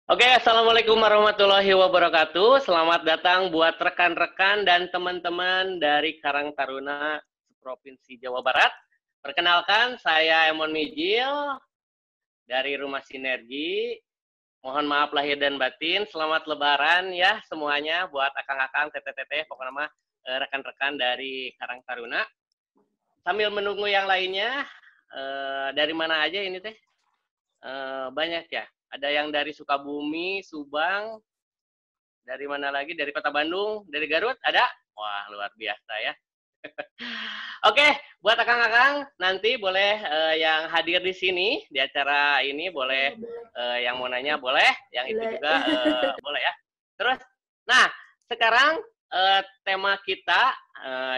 Oke, Assalamualaikum warahmatullahi wabarakatuh. Selamat datang buat rekan-rekan dan teman-teman dari Karang Taruna Provinsi Jawa Barat. Perkenalkan, saya Emon Mijil dari Rumah Sinergi. Mohon maaf lahir dan batin. Selamat Lebaran ya semuanya buat akang-akang, teteh-teteh, pokoknya mah rekan-rekan dari Karang Taruna. Sambil menunggu yang lainnya, dari mana aja ini teh? Banyak ya. Ada yang dari Sukabumi, Subang, dari mana lagi? Dari Kota Bandung, dari Garut ada? Wah, luar biasa ya. Oke, buat akang-akang nanti boleh yang hadir di sini di acara ini boleh yang mau nanya boleh, yang itu juga boleh ya. Terus, nah sekarang tema kita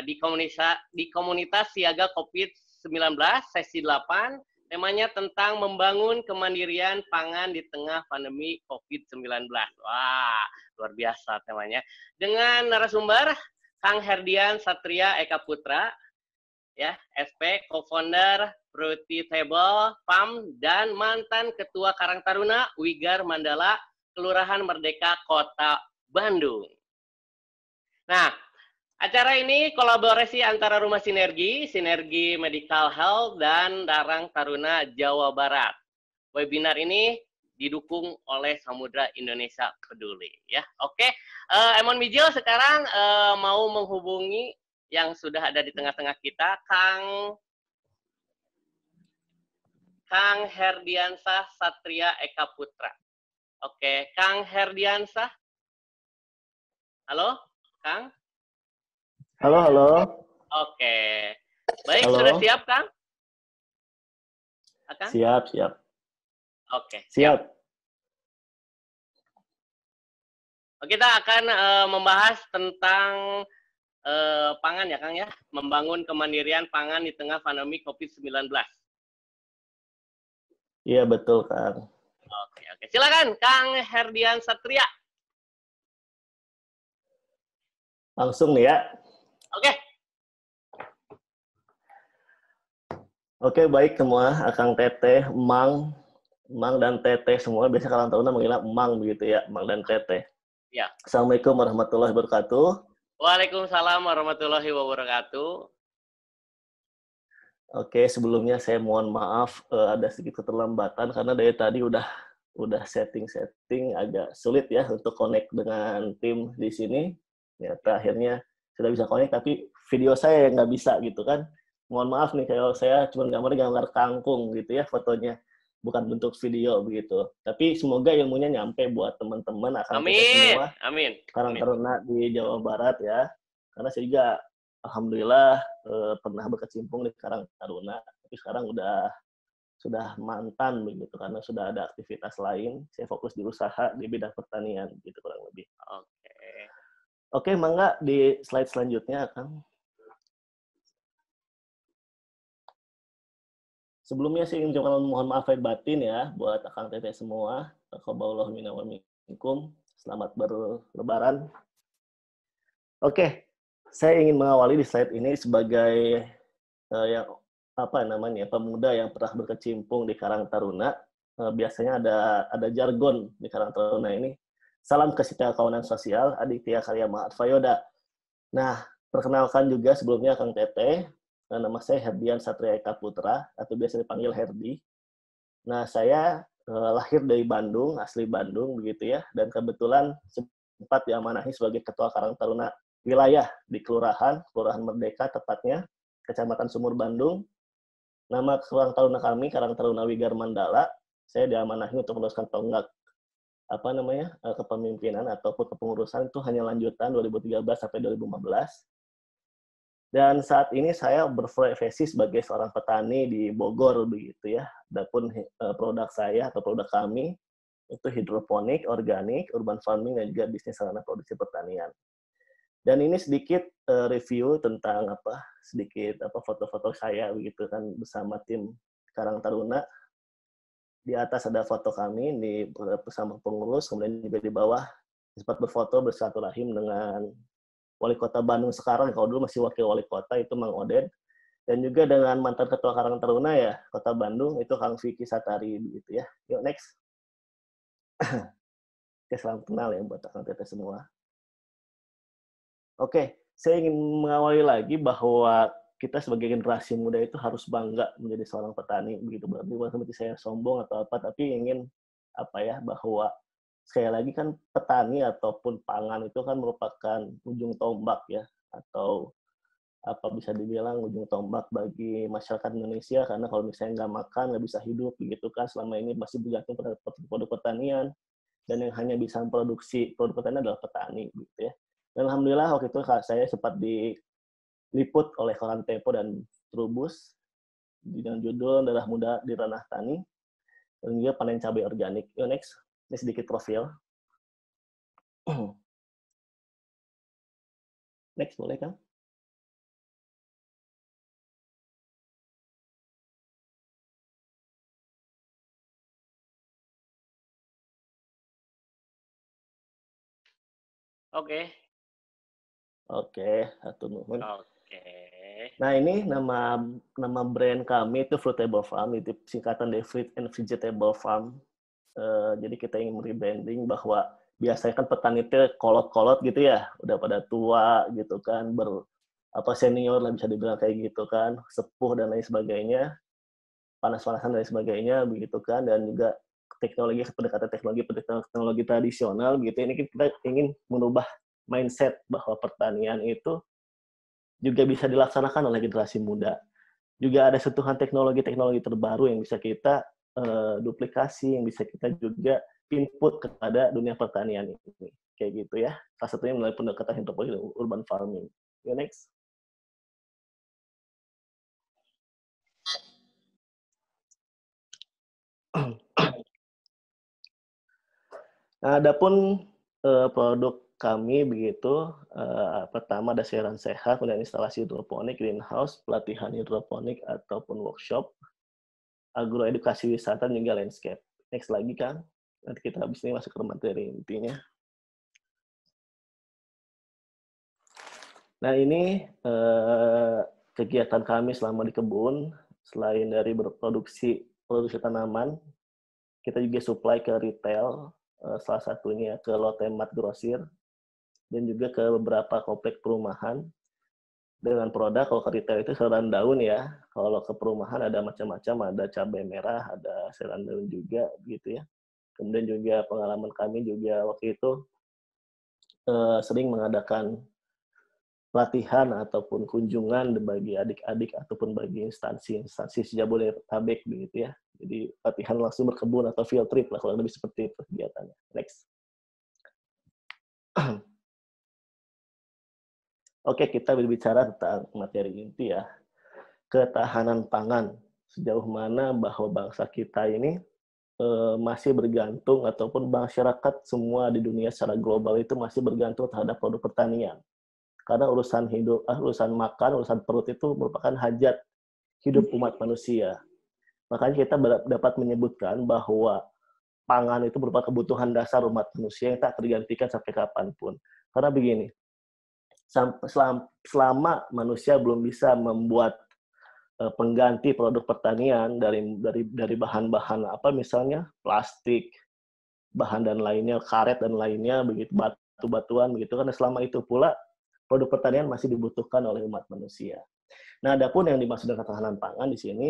di komunitas siaga COVID-19 sesi 8 temanya tentang membangun kemandirian pangan di tengah pandemi COVID-19. Wah, luar biasa temanya. Dengan narasumber Kang Herdian Satria Eka Putra, ya, SP, co-founder Fruity Table Farm, dan mantan Ketua Karang Taruna Wigar Mandala, Kelurahan Merdeka, Kota Bandung. Nah, acara ini kolaborasi antara Rumah Sinergi, Sinergi Medical Health, dan Karang Taruna Jawa Barat. Webinar ini didukung oleh Samudra Indonesia Peduli. Ya, oke. Emon Mijil sekarang mau menghubungi yang sudah ada di tengah-tengah kita, Kang Herdiansah Satria Eka Putra. Oke, Kang Herdiansah. Halo, Kang? Halo, halo. Oke. Baik, Halo. sudah siap, Kang? Kang? Siap, siap. Oke, siap. Siap. Kita akan membahas tentang pangan ya, Kang ya. Membangun kemandirian pangan di tengah pandemi COVID-19. Iya, betul, Kang. Oke, oke. Silakan, Kang Herdian Satria. Langsung nih ya. Oke. Oke, baik semua. Akang Teteh, Emang dan Teteh semua. Biasa kalau tahun manggilnya Emang begitu ya, Emang dan Teteh. Ya. Assalamualaikum warahmatullahi wabarakatuh. Waalaikumsalam warahmatullahi wabarakatuh. Oke, sebelumnya saya mohon maaf ada sedikit keterlambatan karena dari tadi udah setting agak sulit ya untuk connect dengan tim di sini. Ya, akhirnya sudah bisa connect tapi video saya yang nggak bisa gitu kan. Mohon maaf nih kalau saya cuma gambar kangkung gitu ya fotonya, bukan bentuk video begitu. Tapi semoga ilmunya nyampe buat teman-teman akan kita Amin. semua. Amin. Karang Taruna di Jawa Barat ya. Karena saya juga alhamdulillah pernah berkecimpung di Karang Taruna, tapi sekarang sudah mantan begitu karena sudah ada aktivitas lain. Saya fokus di usaha di bidang pertanian gitu kurang lebih. Oke. Oke, mangga di slide selanjutnya, Kang. Sebelumnya saya ingin mengucapkan mohon maaf lahir batin ya buat Akang Teteh semua. Taqabbalallahu minna wa minkum. Selamat berlebaran. Oke, saya ingin mengawali di slide ini sebagai yang pemuda yang pernah berkecimpung di Karang Taruna. Biasanya ada jargon di Karang Taruna ini. Salam kesetia kawanan sosial, Aditya Karya Mahat Fayoda. Nah, perkenalkan juga sebelumnya Kang Teteh. Nama saya Herdian Satria Eka Putra, atau biasa dipanggil Herdi. Nah, saya lahir dari Bandung, asli Bandung begitu ya, dan kebetulan sempat diamanahi sebagai Ketua Karang Taruna wilayah di Kelurahan Merdeka tepatnya, Kecamatan Sumur Bandung. Nama Karang Taruna kami, Karang Taruna Wigar Mandala. Saya diamanahi untuk meneruskan tonggak kepemimpinan ataupun kepengurusan itu hanya lanjutan 2013 sampai 2015. Dan saat ini saya berprofesi sebagai seorang petani di Bogor begitu ya. Adapun produk saya atau produk kami itu hidroponik, organik, urban farming dan juga bisnis sarana produksi pertanian. Dan ini sedikit review tentang foto-foto saya begitu kan bersama tim Karang Taruna. Di atas ada foto kami bersama pengurus, kemudian juga di bawah sempat berfoto bersilaturahim dengan Wali Kota Bandung sekarang, kalau dulu masih Wakil Wali Kota itu Mang Oded, dan juga dengan mantan Ketua Karang Taruna ya Kota Bandung itu Kang Vicky Satari begitu ya. Yuk next. Oke, salam kenal ya buat rekan TT semua. Oke, saya ingin mengawali lagi bahwa kita sebagai generasi muda itu harus bangga menjadi seorang petani, begitu. Berarti bukan seperti saya sombong atau apa, tapi ingin apa ya, bahwa sekali lagi kan petani ataupun pangan itu kan merupakan ujung tombak ya, atau apa bisa dibilang ujung tombak bagi masyarakat Indonesia, karena kalau misalnya nggak makan nggak bisa hidup begitu kan, selama ini masih bergantung pada produk pertanian, dan yang hanya bisa memproduksi produk pertanian adalah petani gitu ya. Dan alhamdulillah waktu itu saya sempat diliput oleh koran Tempo dan Trubus dengan judul Darah Muda di Ranah Tani dan juga panen cabai organik. Yo, next, ini sedikit profil. Next, boleh kan? Oke. Oke, hatur nuhun. Oke. Nah, ini nama brand kami itu Fruitable Farm, itu singkatan dari Fruit and Vegetable Farm. Jadi kita ingin rebranding bahwa biasanya kan petani itu kolot-kolot gitu ya, udah pada tua gitu kan, senior lah bisa dibilang kayak gitu kan, sepuh dan lain sebagainya, panas-panasan dan lain sebagainya begitu kan, dan juga teknologi pendekatan teknologi tradisional begitu. Ini kita ingin merubah mindset bahwa pertanian itu juga bisa dilaksanakan oleh generasi muda. Juga ada sentuhan teknologi-teknologi terbaru yang bisa kita duplikasi, yang bisa kita juga input kepada dunia pertanian ini. Kayak gitu ya. Salah satunya melalui pendekatan hidroponik dan urban farming. Ya, next. Nah, adapun produk kami begitu, pertama ada siaran sehat, kemudian instalasi hidroponik, greenhouse, pelatihan hidroponik ataupun workshop, agroedukasi wisata, dan juga landscape. Next lagi, Kang. Nanti kita habis ini masuk ke materi intinya. Nah, ini kegiatan kami selama di kebun. Selain dari produksi tanaman, kita juga supply ke retail, salah satunya ke Lotte Mart Grosir, dan juga ke beberapa komplek perumahan. Dengan produk, kalau ke retail itu sayuran daun ya, kalau ke perumahan ada macam-macam, ada cabai merah, ada sayuran daun juga, gitu ya. Kemudian juga pengalaman kami juga waktu itu sering mengadakan pelatihan ataupun kunjungan bagi adik-adik ataupun bagi instansi sejabodetabek begitu ya. Jadi latihan langsung berkebun atau field trip lah kalau lebih seperti itu kegiatannya. Next. Oke, kita berbicara tentang materi inti ya. Ketahanan pangan. Sejauh mana bahwa bangsa kita ini masih bergantung ataupun masyarakat semua di dunia secara global itu masih bergantung terhadap produk pertanian. Karena urusan hidup, urusan makan, urusan perut itu merupakan hajat hidup umat manusia. Makanya kita dapat menyebutkan bahwa pangan itu merupakan kebutuhan dasar umat manusia yang tak tergantikan sampai kapanpun. Karena begini, selama manusia belum bisa membuat pengganti produk pertanian dari bahan-bahan apa misalnya plastik, bahan dan lainnya, karet dan lainnya, begitu batu-batuan begitu kan, selama itu pula produk pertanian masih dibutuhkan oleh umat manusia. Nah, adapun yang dimaksud dengan ketahanan pangan di sini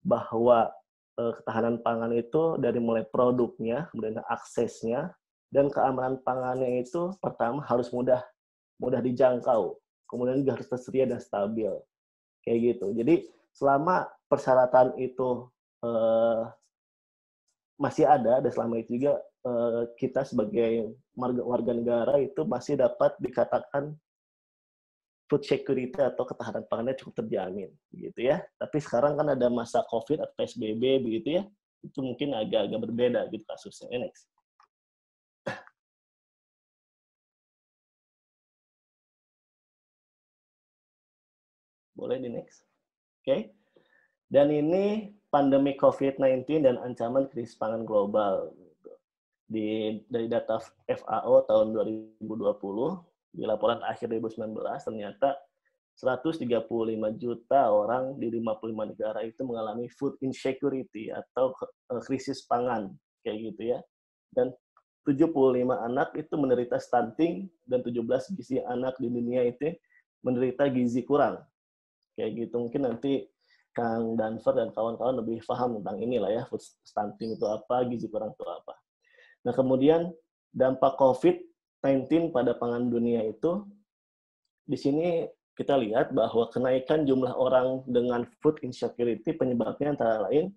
bahwa ketahanan pangan itu dari mulai produknya, kemudian aksesnya, dan keamanan pangannya itu pertama harus mudah dijangkau, kemudian juga harus tersedia dan stabil, kayak gitu. Jadi selama persyaratan itu masih ada, dan selama itu juga kita sebagai warga negara itu masih dapat dikatakan food security atau ketahanan pangannya cukup terjamin, begitu ya. Tapi sekarang kan ada masa COVID atau PSBB, begitu ya, itu mungkin agak-agak berbeda gitu kasusnya. Next. Boleh di next. Oke. Dan ini pandemi COVID-19 dan ancaman krisis pangan global. Dari data FAO tahun 2020, di laporan akhir 2019, ternyata 135 juta orang di 55 negara itu mengalami food insecurity atau krisis pangan, kayak gitu ya. Dan 75 anak itu menderita stunting dan 17 gizi anak di dunia itu menderita gizi kurang. Kayak gitu. Mungkin nanti Kang Danver dan kawan-kawan lebih paham tentang inilah ya, food stunting itu apa, gizi kurang itu apa. Nah, kemudian dampak COVID-19 pada pangan dunia itu, di sini kita lihat bahwa kenaikan jumlah orang dengan food insecurity penyebabnya antara lain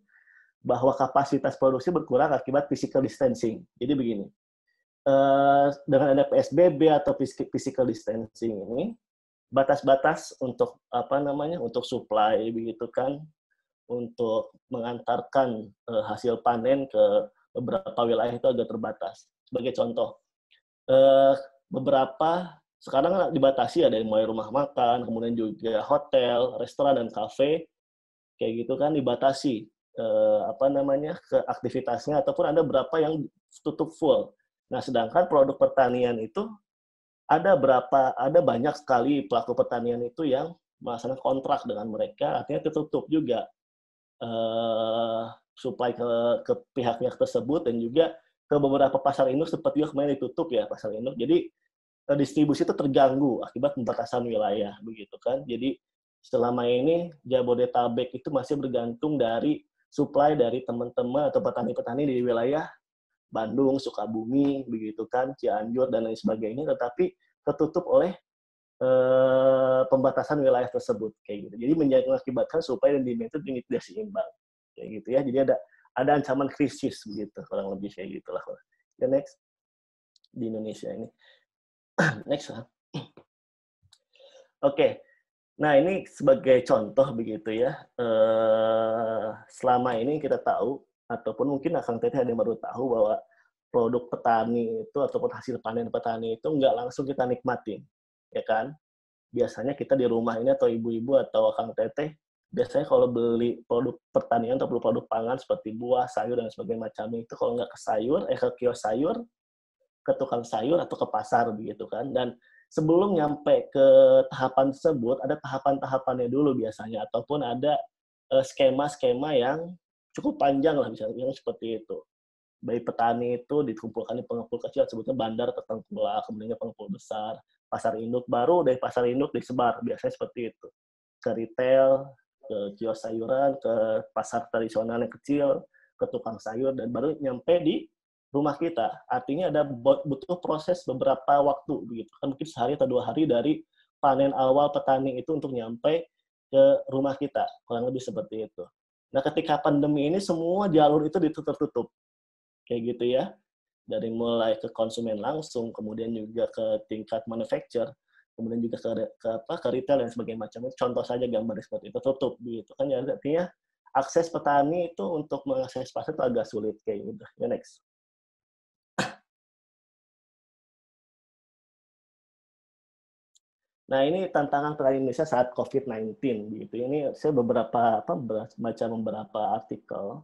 bahwa kapasitas produksi berkurang akibat physical distancing. Jadi begini, dengan ada PSBB atau physical distancing ini, batas-batas untuk untuk supply begitu kan, untuk mengantarkan hasil panen ke beberapa wilayah itu agak terbatas. Sebagai contoh, beberapa sekarang dibatasi, ada yang mulai rumah makan, kemudian juga hotel, restoran dan kafe kayak gitu kan dibatasi ke aktivitasnya, ataupun ada berapa yang tutup full. Nah, sedangkan produk pertanian itu ada banyak sekali pelaku pertanian itu yang melaksanakan kontrak dengan mereka, artinya tertutup juga supply ke pihak-pihak tersebut, dan juga ke beberapa pasar induk sempat juga kemarin ditutup ya pasar induk. Jadi distribusi itu terganggu akibat pembatasan wilayah begitu kan. Jadi selama ini Jabodetabek itu masih bergantung dari supply dari teman-teman atau petani-petani di wilayah Bandung, Sukabumi, begitu kan, Cianjur dan lain sebagainya, tetapi tertutup oleh pembatasan wilayah tersebut kayak gitu. Jadi mengakibatkan supply dan demand itu tidak seimbang kayak gitu ya. Jadi ada ancaman krisis begitu, kurang lebih kayak gitulah. Ya, next di Indonesia ini. Next. Oke. Nah, ini sebagai contoh begitu ya. Selama ini kita tahu, ataupun mungkin Akang Teteh ada yang baru tahu, bahwa produk petani itu ataupun hasil panen petani itu nggak langsung kita nikmatin, ya kan? Biasanya kita di rumah ini atau ibu-ibu atau Akang Teteh, biasanya kalau beli produk pertanian atau produk pangan seperti buah, sayur, dan sebagainya macamnya itu, kalau nggak ke kios sayur, ke tukang sayur atau ke pasar begitu kan. Dan sebelum nyampe ke tahapan tersebut, ada tahapan-tahapannya dulu biasanya, ataupun ada skema-skema yang cukup panjang lah, misalnya seperti itu. Bayi petani itu dikumpulkan di pengepul kecil, sebutnya bandar ke tengkulak, kemudian pengepul besar, pasar induk, baru dari pasar induk disebar, biasanya seperti itu. Ke retail, ke kios sayuran, ke pasar tradisional yang kecil, ke tukang sayur, dan baru nyampe di rumah kita. Artinya ada butuh proses beberapa waktu begitu kan, mungkin sehari atau 2 hari dari panen awal petani itu untuk nyampe ke rumah kita, kurang lebih seperti itu. Nah, ketika pandemi ini semua jalur itu tertutup kayak gitu ya, dari mulai ke konsumen langsung, kemudian juga ke tingkat manufacturer, kemudian juga ke retail dan sebagainya macam. Contoh saja gambar seperti itu, tutup gitu kan, ya artinya akses petani itu untuk mengakses pasar itu agak sulit kayak gitu. Ya, next. Nah, ini tantangan petani Indonesia saat COVID-19 gitu. Ini saya baca beberapa artikel.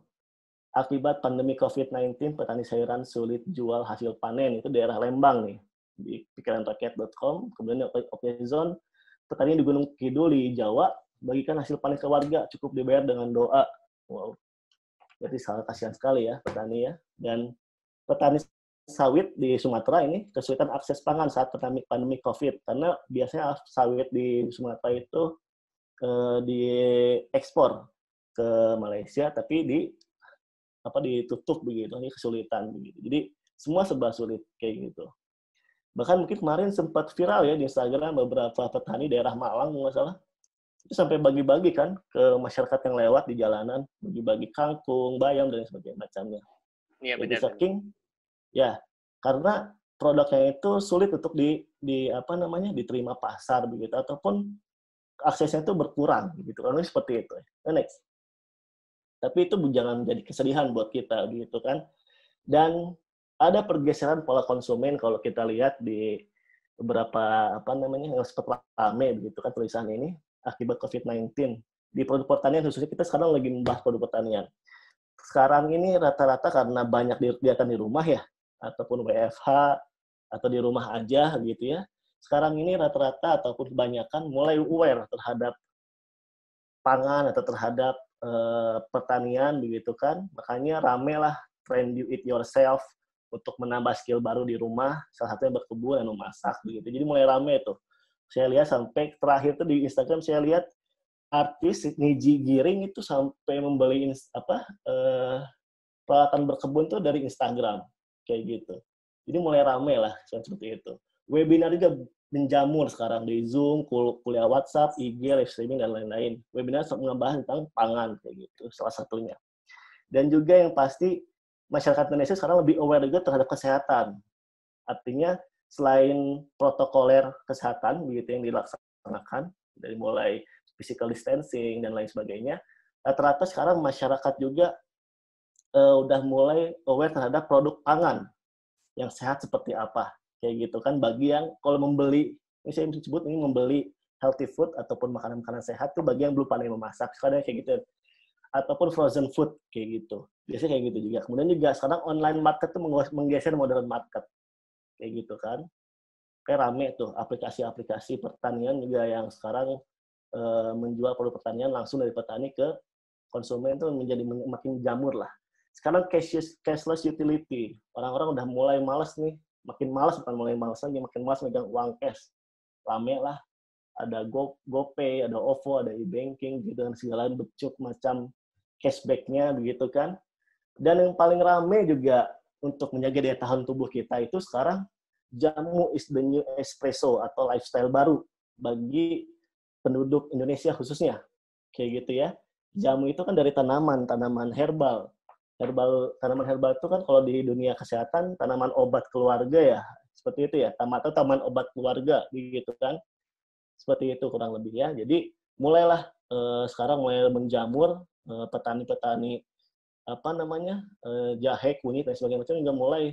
Akibat pandemi COVID-19, petani sayuran sulit jual hasil panen. Itu daerah Lembang nih, di pikiranrakyat.com. Kemudian Okezone, petani di Gunung Kidul di Jawa, bagikan hasil panen ke warga, cukup dibayar dengan doa. Wow, berarti sangat kasihan sekali ya petani ya. Dan petani sawit di Sumatera ini kesulitan akses pangan saat pandemi COVID, karena biasanya sawit di Sumatera itu diekspor ke Malaysia, tapi ditutup begitu, ini kesulitan begitu. Jadi semua serba sulit kayak gitu. Bahkan mungkin kemarin sempat viral ya di Instagram, beberapa petani daerah Malang nggak salah, itu sampai bagi-bagi kan ke masyarakat yang lewat di jalanan, bagi-bagi kangkung, bayam dan sebagainya macamnya. Iya, benar. Saking ya, karena produknya itu sulit untuk diterima pasar begitu, ataupun aksesnya itu berkurang begitu. Karena seperti itu. Next. Tapi itu jangan menjadi kesedihan buat kita begitu kan. Dan ada pergeseran pola konsumen kalau kita lihat di beberapa yang sempat rame begitu kan tulisan ini akibat COVID-19 di produk pertanian, khususnya kita sekarang lagi membahas produk pertanian. Sekarang ini rata-rata karena banyak kegiatan di rumah ya, ataupun WFH atau di rumah aja gitu ya. Sekarang ini rata-rata ataupun kebanyakan mulai aware terhadap pangan atau terhadap pertanian begitu kan. Makanya rame lah trend you eat yourself, untuk menambah skill baru di rumah, salah satunya berkebun dan memasak begitu. Jadi mulai rame tuh. Saya lihat sampai terakhir tuh di Instagram saya lihat artis Niji Giring itu sampai membeli peralatan berkebun tuh dari Instagram kayak gitu. Jadi mulai rame lah seperti itu. Webinar juga menjamur sekarang di Zoom, kuliah WhatsApp, IG, live streaming dan lain-lain. Webinar ngebahas tentang pangan kayak gitu salah satunya. Dan juga yang pasti masyarakat Indonesia sekarang lebih aware juga terhadap kesehatan. Artinya selain protokoler kesehatan begitu yang dilaksanakan dari mulai physical distancing dan lain sebagainya, rata-rata sekarang masyarakat juga udah mulai aware terhadap produk pangan yang sehat seperti apa kayak gitu kan. Bagi yang kalau membeli, ini saya sebut ini membeli healthy food ataupun makanan-makanan sehat tuh bagi yang belum pandai memasak sekarang kayak gitu, ataupun frozen food kayak gitu, biasanya kayak gitu juga. Kemudian juga sekarang online market tuh menggeser modern market kayak gitu kan. Kayak rame tuh aplikasi-aplikasi pertanian juga yang sekarang menjual produk pertanian langsung dari petani ke konsumen itu menjadi makin jamur lah. Sekarang cashless utility, orang-orang udah mulai malas nih, makin malas, bukan mulai malas lagi, makin malas megang uang cash. Rame lah, ada GoPay, ada OVO, ada e-banking gitu dan segala bentuk macam cashback-nya begitu kan. Dan yang paling rame juga untuk menjaga daya tahan tubuh kita itu sekarang jamu is the new espresso atau lifestyle baru bagi penduduk Indonesia khususnya. Kayak gitu ya. Jamu itu kan dari tanaman herbal. Tanaman herbal itu kan kalau di dunia kesehatan tanaman obat keluarga ya. Seperti itu ya. Atau taman obat keluarga gitu kan. Seperti itu kurang lebih ya. Jadi mulailah sekarang mulai menjamur petani-petani jahe, kunyit dan sebagainya macam juga mulai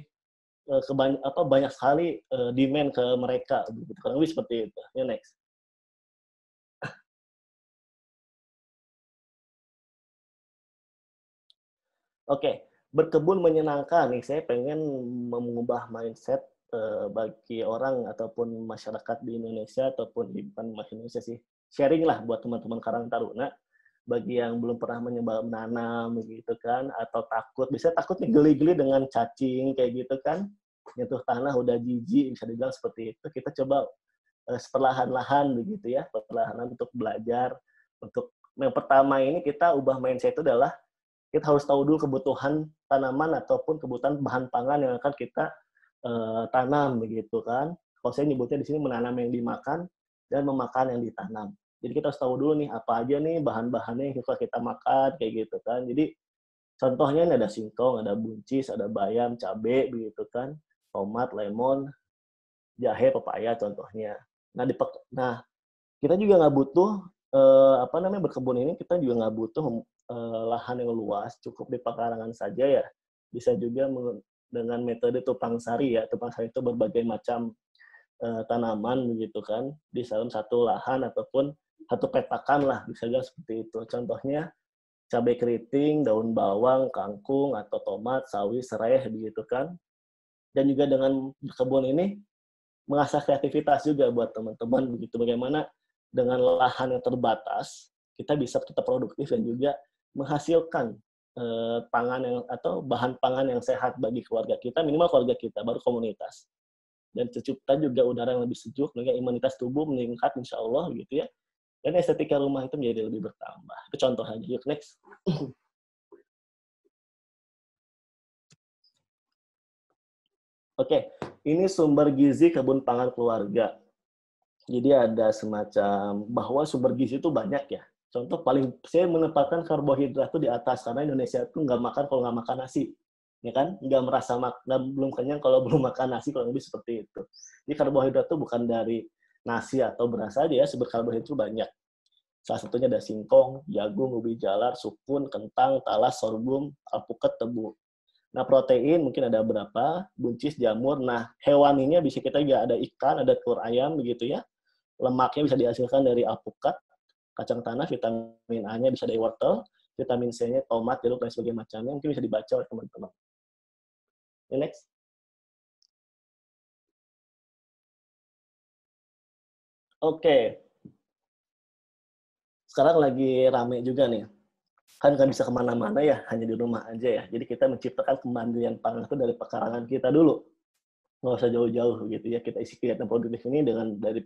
banyak sekali demand ke mereka begitu. Kurang lebih seperti itu. Ya next. Oke, berkebun menyenangkan nih. Saya pengen mengubah mindset bagi orang ataupun masyarakat di Indonesia ataupun di bukan Indonesia sih. Sharing lah buat teman-teman Karang Taruna bagi yang belum pernah mencoba menanam gitu kan atau takut. Bisa takut nih geli-geli dengan cacing kayak gitu kan. Nyentuh tanah udah jijik bisa dibilang seperti itu. Kita coba perlahan-lahan begitu ya, perlahan untuk belajar. Untuk yang pertama ini kita ubah mindset itu adalah kita harus tahu dulu kebutuhan tanaman ataupun kebutuhan bahan pangan yang akan kita tanam begitu kan. Kalau saya nyebutnya di sini menanam yang dimakan dan memakan yang ditanam. Jadi kita harus tahu dulu nih apa aja nih bahan-bahannya yang suka kita makan kayak gitu kan. Jadi contohnya ini ada singkong, ada buncis, ada bayam, cabai begitu kan, tomat, lemon, jahe, pepaya contohnya. Nah, kita juga nggak butuh berkebun ini kita juga nggak butuh lahan yang luas, cukup di pekarangan saja ya. Bisa juga dengan metode tupang sari ya. Tupang sari itu berbagai macam tanaman begitu kan di dalam satu lahan ataupun satu petakan lah, bisa juga seperti itu. Contohnya cabai keriting, daun bawang, kangkung atau tomat, sawi, serai begitu kan. Dan juga dengan berkebun ini mengasah kreativitas juga buat teman-teman begitu, bagaimana dengan lahan yang terbatas kita bisa tetap produktif dan juga menghasilkan pangan yang atau bahan pangan yang sehat bagi keluarga kita, minimal keluarga kita, baru komunitas. Dan tercipta juga udara yang lebih sejuk, sehingga imunitas tubuh meningkat insya Allah gitu ya. Dan estetika rumah itu menjadi lebih bertambah. Itu contoh aja. Yuk next. Oke, ini sumber gizi kebun pangan keluarga. Jadi ada semacam bahwa sumber gizi itu banyak ya. Contoh paling saya menempatkan karbohidrat itu di atas karena Indonesia itu nggak makan kalau nggak makan nasi, ya kan? Nggak merasa belum kenyang kalau belum makan nasi, kurang lebih seperti itu. Jadi karbohidrat itu bukan dari nasi atau beras saja ya, sumber karbohidrat itu banyak. Salah satunya ada singkong, jagung, ubi jalar, sukun, kentang, talas, sorghum, alpukat, tebu. Nah, protein mungkin ada berapa, buncis, jamur. Nah, hewaninya bisa kita juga ada ikan, ada telur ayam begitu ya. Lemaknya bisa dihasilkan dari alpukat, kacang tanah, vitamin A-nya bisa dari wortel, vitamin C-nya tomat, jeruk, dan sebagainya macamnya. Mungkin bisa dibaca oleh teman-teman. Next. Oke. Sekarang lagi rame juga nih. kan nggak bisa kemana-mana ya, hanya di rumah aja ya. Jadi kita menciptakan kemandirian pangan itu dari pekarangan kita dulu, nggak usah jauh-jauh gitu ya. Kita isi kegiatan produktif ini dengan dari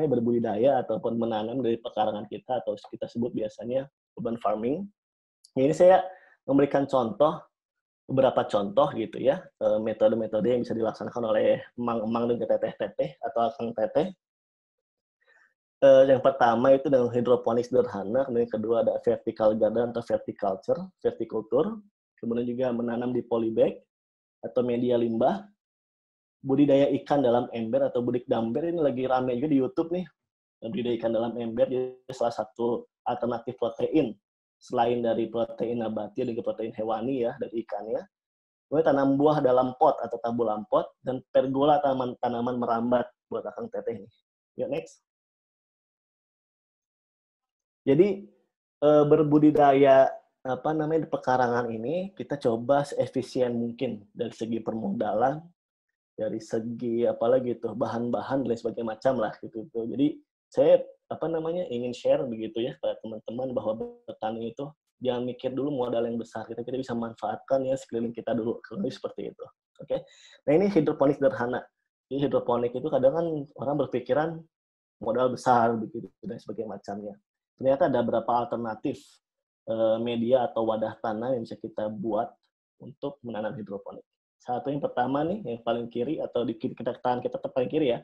berbudidaya ataupun menanam dari pekarangan kita, atau kita sebut biasanya urban farming. Ini saya memberikan beberapa contoh gitu ya, metode-metode yang bisa dilaksanakan oleh emang-emang dan teteh-teteh atau akang teteh. Yang pertama itu dengan hidroponik sederhana, kemudian yang kedua ada vertical garden atau vertikultur, kemudian juga menanam di polybag atau media limbah, budidaya ikan dalam ember atau budik damber, ini lagi rame juga di YouTube nih, budidaya ikan dalam ember, jadi salah satu alternatif protein selain dari protein nabati dan protein hewani ya dari ikannya. Kemudian tanam buah dalam pot atau tabulam pot, dan pergola tanaman merambat buat akang teteh nih. Yuk next. Jadi berbudidaya di pekarangan ini kita coba seefisien mungkin dari segi permodalan, dari segi apalagi tuh bahan-bahan dan lain sebagainya macam lah gitu. Jadi saya ingin share begitu ya ke teman-teman bahwa bertani itu jangan mikir dulu modal yang besar, kita bisa manfaatkan ya sekeliling kita dulu, kalau seperti itu. Oke. Nah ini hidroponik sederhana. Jadi hidroponik itu kadang kan orang berpikiran modal besar begitu dan sebagainya macamnya. Ternyata ada beberapa alternatif media atau wadah tanah yang bisa kita buat untuk menanam hidroponik. Satu yang pertama nih, yang paling kiri atau di tangan kita paling kiri ya,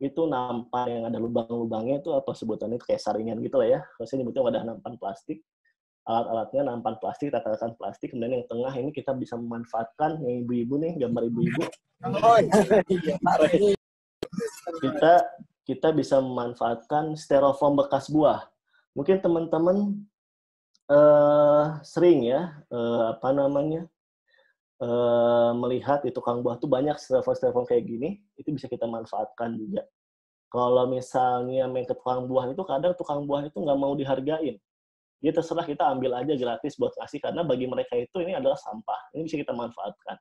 itu nampan yang ada lubang-lubangnya itu apa sebutannya, itu kayak saringan gitu lah ya. Saya nyebutnya wadah nampan plastik. Alat-alatnya nampan plastik, tatakan plastik, kemudian yang tengah ini kita bisa memanfaatkan yang ibu-ibu nih, gambar ibu-ibu. Kita bisa memanfaatkan styrofoam bekas buah. Mungkin teman-teman sering ya melihat di tukang buah tuh banyak styrofoam kayak gini, itu bisa kita manfaatkan juga. Kalau misalnya main ke tukang buah itu, kadang tukang buah itu nggak mau dihargain. Dia terserah, kita ambil aja gratis buat kasih, karena bagi mereka itu ini adalah sampah. Ini bisa kita manfaatkan.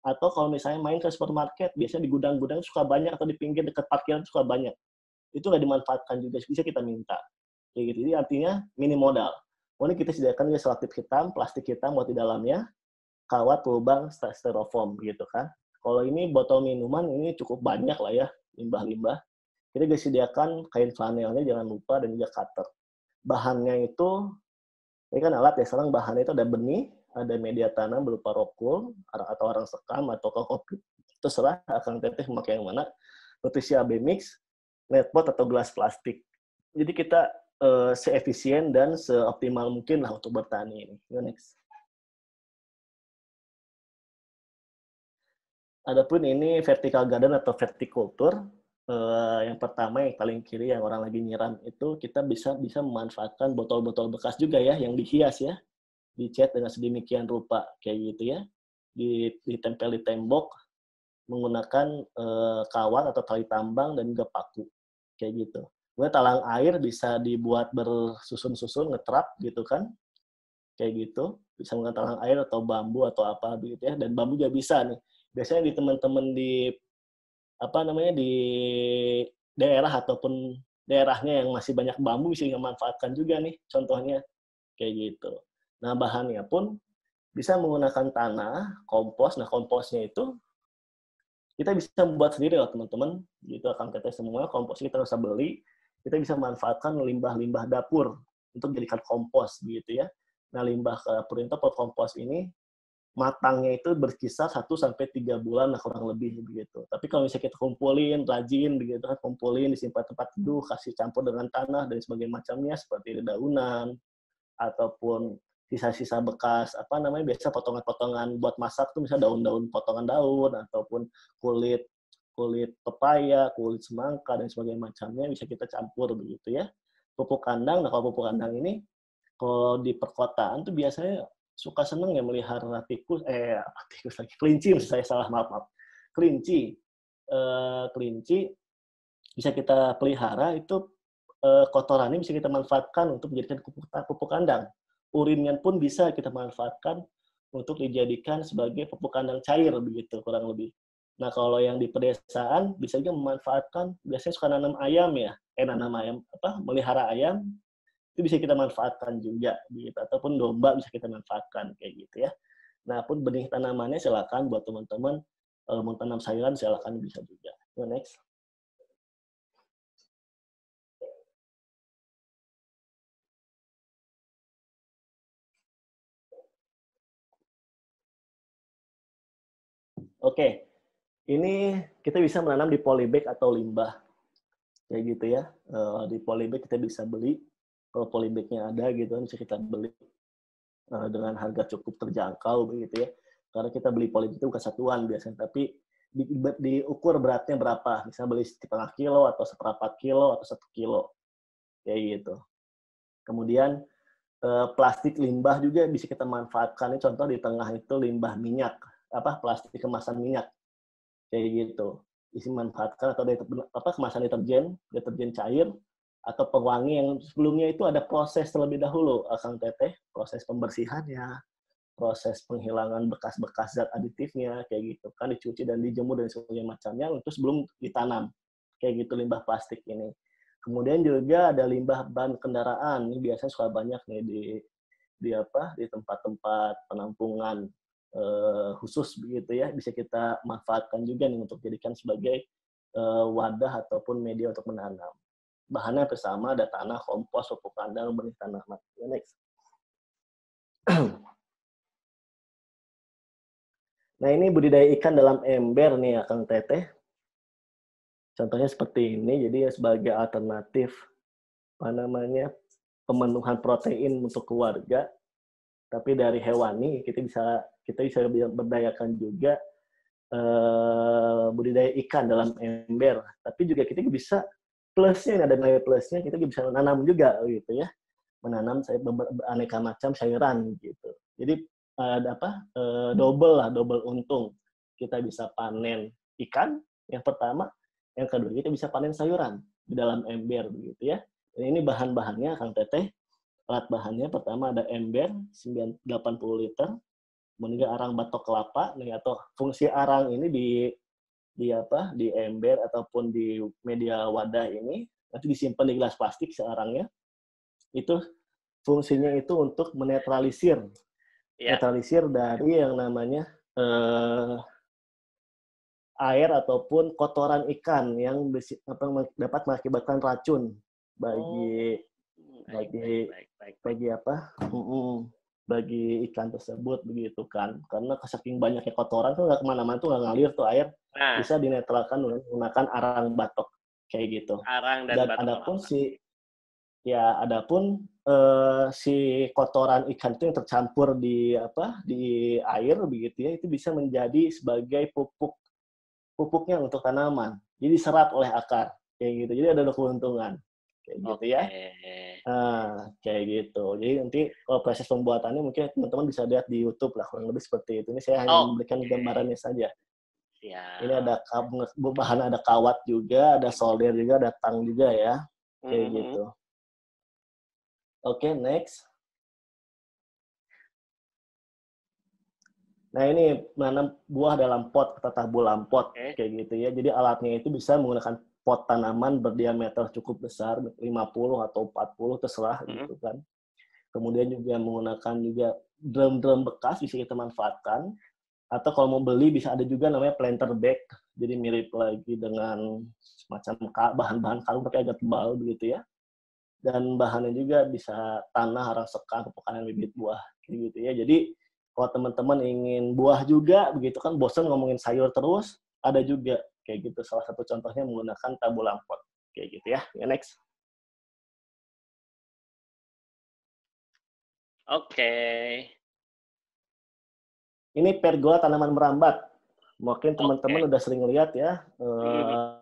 Atau kalau misalnya main ke supermarket, biasanya di gudang-gudang suka banyak, atau di pinggir dekat parkiran suka banyak. Itu nggak dimanfaatkan juga, bisa kita minta. Kayak gitu. Jadi artinya minim modal. Ini kita sediakan juga selotip hitam, plastik hitam buat di dalamnya, kawat lubang styrofoam gitu kan. Kalau ini botol minuman ini cukup banyak lah ya, limbah-limbah. Kita disediakan kain flanelnya jangan lupa, dan juga cutter. Bahannya itu, ini kan alat ya, sekarang bahannya itu ada benih, ada media tanam berupa rokul, atau arang sekam, atau kokopit. Terserah akan teteh memakai yang mana. Nutrisi AB mix, net pot atau gelas plastik. Jadi kita seefisien dan seoptimal mungkin lah untuk bertani ini. Next. Adapun ini vertical garden atau vertikultur, yang pertama yang paling kiri yang orang lagi nyiram itu, kita bisa memanfaatkan botol-botol bekas juga ya, yang dihias ya, dicat dengan sedemikian rupa kayak gitu ya, ditempel di tembok menggunakan kawat atau tali tambang dan juga paku kayak gitu. Kemudian talang air bisa dibuat bersusun-susun, ngetrap gitu kan, kayak gitu. Bisa menggunakan talang air atau bambu atau apa begitu ya, dan bambu juga bisa nih. Biasanya di teman-teman di di daerah ataupun daerahnya yang masih banyak bambu bisa dimanfaatkan juga nih, contohnya kayak gitu. Nah bahannya pun bisa menggunakan tanah, kompos. Nah komposnya itu kita bisa membuat sendiri loh teman-teman, gitu akan kita semua. Kompos kita nggak usah beli, kita bisa manfaatkan limbah-limbah dapur untuk jadikan kompos gitu ya. Nah limbah dapur itu, pot kompos ini matangnya itu berkisar 1-3 bulan lah kurang lebih begitu. Tapi kalau misalnya kita kumpulin, rajin begitu kan, kumpulin disimpan tempat teduh, kasih campur dengan tanah dan sebagainya macamnya, seperti dedaunan ataupun sisa-sisa bekas biasa potongan-potongan buat masak tuh, misalnya daun-daun, potongan daun ataupun kulit pepaya, kulit semangka dan sebagainya macamnya, bisa kita campur begitu ya. Pupuk kandang, nah kalau pupuk kandang ini kalau di perkotaan tuh biasanya suka seneng ya melihara kelinci, saya salah, maaf. Kelinci bisa kita pelihara, itu kotorannya bisa kita manfaatkan untuk menjadikan pupuk kandang. Urinnya pun bisa kita manfaatkan untuk dijadikan sebagai pupuk kandang cair begitu kurang lebih. Nah kalau yang di pedesaan bisa juga memanfaatkan, biasanya suka nanam ayam ya, melihara ayam, itu bisa kita manfaatkan juga gitu, ataupun domba bisa kita manfaatkan kayak gitu ya. Nah, pun benih tanamannya silakan buat teman-teman mau tanam sayuran silakan bisa juga. Next. Oke, ini kita bisa menanam di polybag atau limbah kayak gitu ya. Di polybag kita bisa beli, kalau polybagnya ada gitu kan bisa kita beli dengan harga cukup terjangkau begitu ya. Karena kita beli polybag itu bukan satuan biasanya, tapi diukur beratnya berapa. Misalnya beli setengah kilo atau seperempat kilo atau 1 kilo kayak gitu. Kemudian plastik limbah juga bisa kita manfaatkan. Ini contoh di tengah itu limbah minyak, plastik kemasan minyak kayak gitu. Isi manfaatkan atau kemasan deterjen cair atau pewangi yang sebelumnya itu ada proses terlebih dahulu, Kang Teteh, proses pembersihannya, proses penghilangan bekas-bekas zat aditifnya kayak gitu kan, dicuci dan dijemur dan sebagainya macamnya untuk sebelum ditanam kayak gitu limbah plastik ini. Kemudian juga ada limbah ban kendaraan, ini biasanya suka banyak nih di tempat-tempat penampungan khusus begitu ya, bisa kita manfaatkan juga nih untuk jadikan sebagai wadah ataupun media untuk menanam. Bahannya bersama, ada tanah, kompos, pupuk kandang, benih tanaman. Next. Nah, ini budidaya ikan dalam ember nih ya, Kang Teteh. Contohnya seperti ini, jadi sebagai alternatif pemenuhan protein untuk keluarga, tapi dari hewani kita bisa berdayakan juga budidaya ikan dalam ember. Tapi juga kita bisa plusnya, ada nilai plusnya, kita bisa menanam juga gitu ya, menanam aneka macam sayuran gitu. Jadi ada double untung. Kita bisa panen ikan yang pertama, yang kedua kita bisa panen sayuran di dalam ember begitu ya. Dan ini bahan-bahannya Kang Teteh, alat bahannya pertama ada ember 80 liter, kemudian arang batok kelapa nih, atau fungsi arang ini di ember ataupun di media wadah ini nanti disimpan di gelas plastik searangnya. Itu fungsinya itu untuk menetralisir dari yang namanya air ataupun kotoran ikan yang dapat mengakibatkan racun bagi ikan tersebut begitu kan. Karena saking banyaknya kotoran tuh nggak kemana-mana tuh nggak ngalir tuh air, bisa dinetralkan menggunakan arang batok kayak gitu. Arang dan batok. Adapun si kotoran ikan itu yang tercampur di air begitu ya, itu bisa menjadi sebagai pupuknya untuk tanaman. Jadi serap oleh akar kayak gitu. Jadi ada keuntungan kayak gitu ya. Nah, kayak gitu. Jadi nanti kalau proses pembuatannya mungkin teman-teman bisa lihat di YouTube lah, kurang lebih seperti itu. Ini saya hanya memberikan gambarannya saja. Ini ada bahan, ada kawat juga, ada solder juga, ada tang juga ya, kayak gitu. Oke, next. Nah, ini menanam buah dalam pot, tetap bolam pot, kayak gitu ya. Jadi alatnya itu bisa menggunakan pot tanaman berdiameter cukup besar, 50 atau 40, terserah gitu kan. Kemudian juga menggunakan juga drum-drum bekas bisa kita manfaatkan. Atau kalau mau beli bisa ada juga namanya planter bag. Jadi mirip lagi dengan semacam bahan-bahan kalung tapi agak tebal begitu ya. Dan bahannya juga bisa tanah, arang sekam, pupuk kandang, bibit buah gitu ya. Jadi kalau teman-teman ingin buah juga begitu kan, bosan ngomongin sayur terus, ada juga kayak gitu. Salah satu contohnya menggunakan tabulam pot kayak gitu ya. Next. Oke. Ini pergola tanaman merambat. Mungkin teman-teman udah sering lihat ya,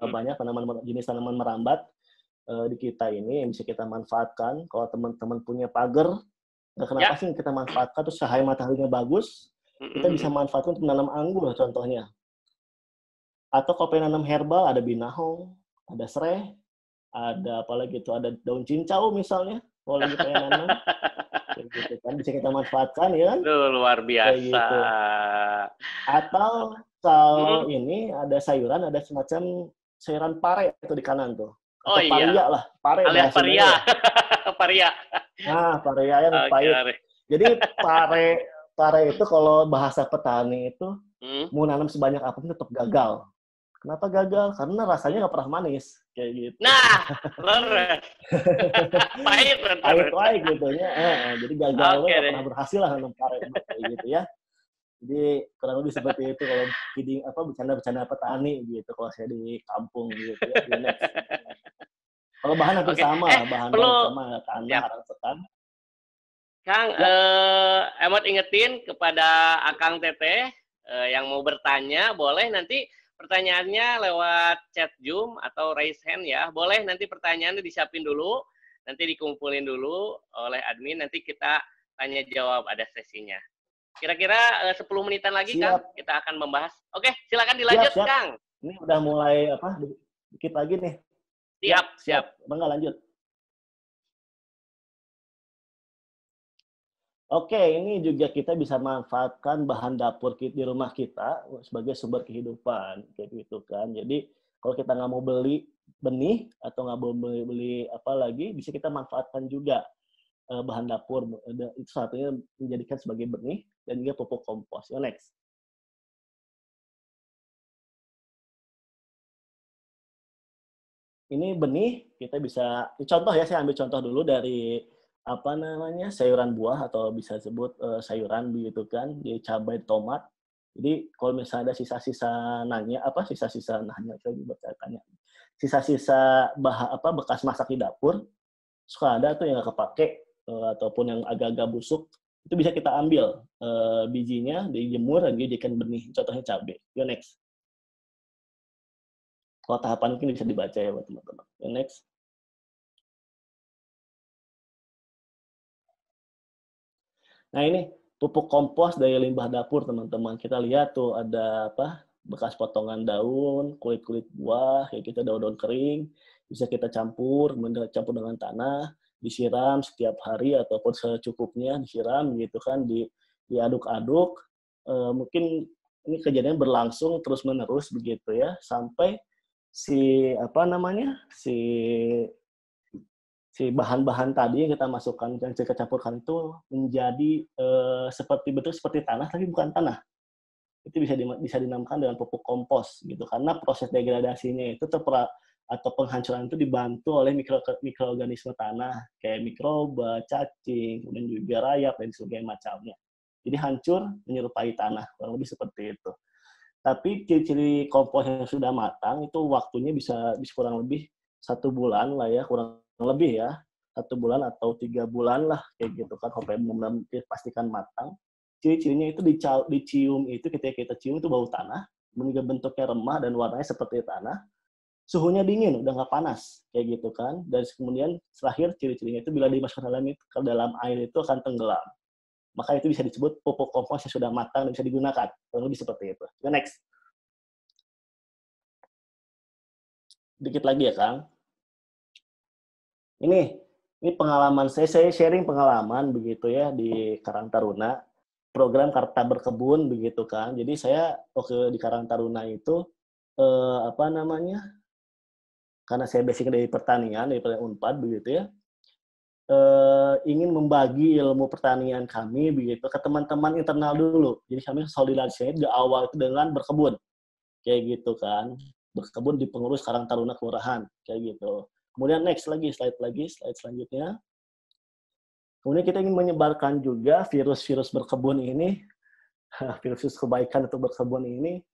banyak jenis tanaman merambat di kita ini yang bisa kita manfaatkan. Kalau teman-teman punya pagar, kenapa sih kita manfaatkan, terus cahaya mataharinya bagus, kita bisa manfaatkan untuk menanam anggur contohnya. Atau kalau pengen nanam herbal, ada binahong, ada serai, ada apalagi itu, ada daun cincau misalnya, kalau lagi pengen nanam. Kayak gitu kan, bisa kita manfaatkan ya kan? Luar biasa. Gitu. Atau kalau ini ada sayuran, ada semacam sayuran pare itu di kanan tuh. Oh atau iya, paria lah, pare alias bahasa Sundanya paria. ya. Paria. Nah, paria yang Oke, pahit. Ari. Jadi pare itu kalau bahasa petani itu Hmm. mau nanam sebanyak apapun tetap gagal. Kenapa gagal? Karena rasanya nggak pernah manis kayak gitu. Nah, leres. Pahit, Pahit leres. wae gitu nya. Jadi gagal we Oke nggak deh. pernah berhasil lah nanam pare kayak gitu ya. Jadi kurang lebih seperti itu kalau kidding apa bercanda-bercanda petani gitu kalau saya di kampung gitu ya. Ya next. Kalau bahan hampir Oke. sama lah, bahan-bahan Perlu sama tanah, siap. arang setan. Kang, Ya, Emot ingetin kepada Akang Teteh yang mau bertanya, boleh nanti pertanyaannya lewat chat Zoom atau raise hand ya. Boleh nanti pertanyaannya disiapin dulu, nanti dikumpulin dulu oleh admin, nanti kita tanya jawab ada sesinya. Kira-kira 10 menitan lagi, Kang, siap. kita akan membahas. Oke, silakan Siap, dilanjut, siap. Kang. Ini udah mulai apa? Dikit lagi nih. Ya, Siap, siap. siap. Bangga lanjut. Oke, ini juga kita bisa manfaatkan bahan dapur di rumah kita sebagai sumber kehidupan, kayak gitu kan. Jadi kalau kita nggak mau beli benih atau nggak mau beli apa lagi, bisa kita manfaatkan juga bahan dapur. Itu satunya menjadikan sebagai benih dan juga pupuk kompos. Ya, next. Ini benih kita bisa contoh ya, saya ambil contoh dulu dari apa namanya sayuran buah atau bisa disebut sayuran begitu kan, di cabai, tomat. Jadi kalau misalnya ada sisa-sisa nanya apa sisa-sisa nanya lagi baca tanya. Sisa-sisa apa bekas masak di dapur, suka ada tuh yang nggak kepake ataupun yang agak-agak busuk, itu bisa kita ambil bijinya dijemur dan dijadikan benih. Contohnya cabai. Yo next. Kalau tahapan mungkin bisa dibaca ya buat teman-teman. Yo next. Nah ini pupuk kompos dari limbah dapur teman-teman. Kita lihat tuh ada apa bekas potongan daun, kulit-kulit buah, kayak kita daun-daun kering, bisa kita campur dengan tanah, disiram setiap hari ataupun secukupnya disiram gitu kan, diaduk-aduk. Mungkin ini kejadian berlangsung terus-menerus begitu ya sampai si apa namanya si bahan-bahan tadi yang kita masukkan yang kita campurkan itu menjadi seperti betul seperti tanah tapi bukan tanah. Itu bisa dinamakan dengan pupuk kompos gitu karena proses degradasinya itu atau penghancuran itu dibantu oleh mikroorganisme tanah kayak mikroba, cacing, kemudian juga rayap dan sebagainya macamnya. Jadi hancur menyerupai tanah, kurang lebih seperti itu. Tapi ciri-ciri kompos yang sudah matang itu waktunya bisa kurang lebih 1 bulan lah ya, kurang lebih ya 1 bulan atau 3 bulan lah kayak gitu kan sampai benar-benar dipastikan matang. Ciri-cirinya itu dicium itu ketika kita cium itu bau tanah, bentuknya remah dan warnanya seperti tanah. Suhunya dingin, udah nggak panas kayak gitu kan. Dan kemudian terakhir ciri-cirinya itu bila dimasukkan ke dalam air itu akan tenggelam. Maka itu bisa disebut pupuk kompos yang sudah matang dan bisa digunakan. Kurang lebih seperti itu. Next. Dikit lagi ya, Kang. Ini pengalaman saya sharing pengalaman begitu ya di Karang Taruna, program Karta Berkebun begitu kan. Jadi saya waktu di Karang Taruna itu apa namanya? Karena saya basic dari pertanian, dari Unpad begitu ya. Ingin membagi ilmu pertanian kami begitu ke teman-teman internal dulu. Jadi kami konsolidasinya di awal itu dengan berkebun. Kayak gitu kan. Berkebun di pengurus Karang Taruna Kelurahan kayak gitu. Kemudian next lagi, slide selanjutnya. Kemudian kita ingin menyebarkan juga virus-virus berkebun ini, virus kebaikan untuk berkebun ini,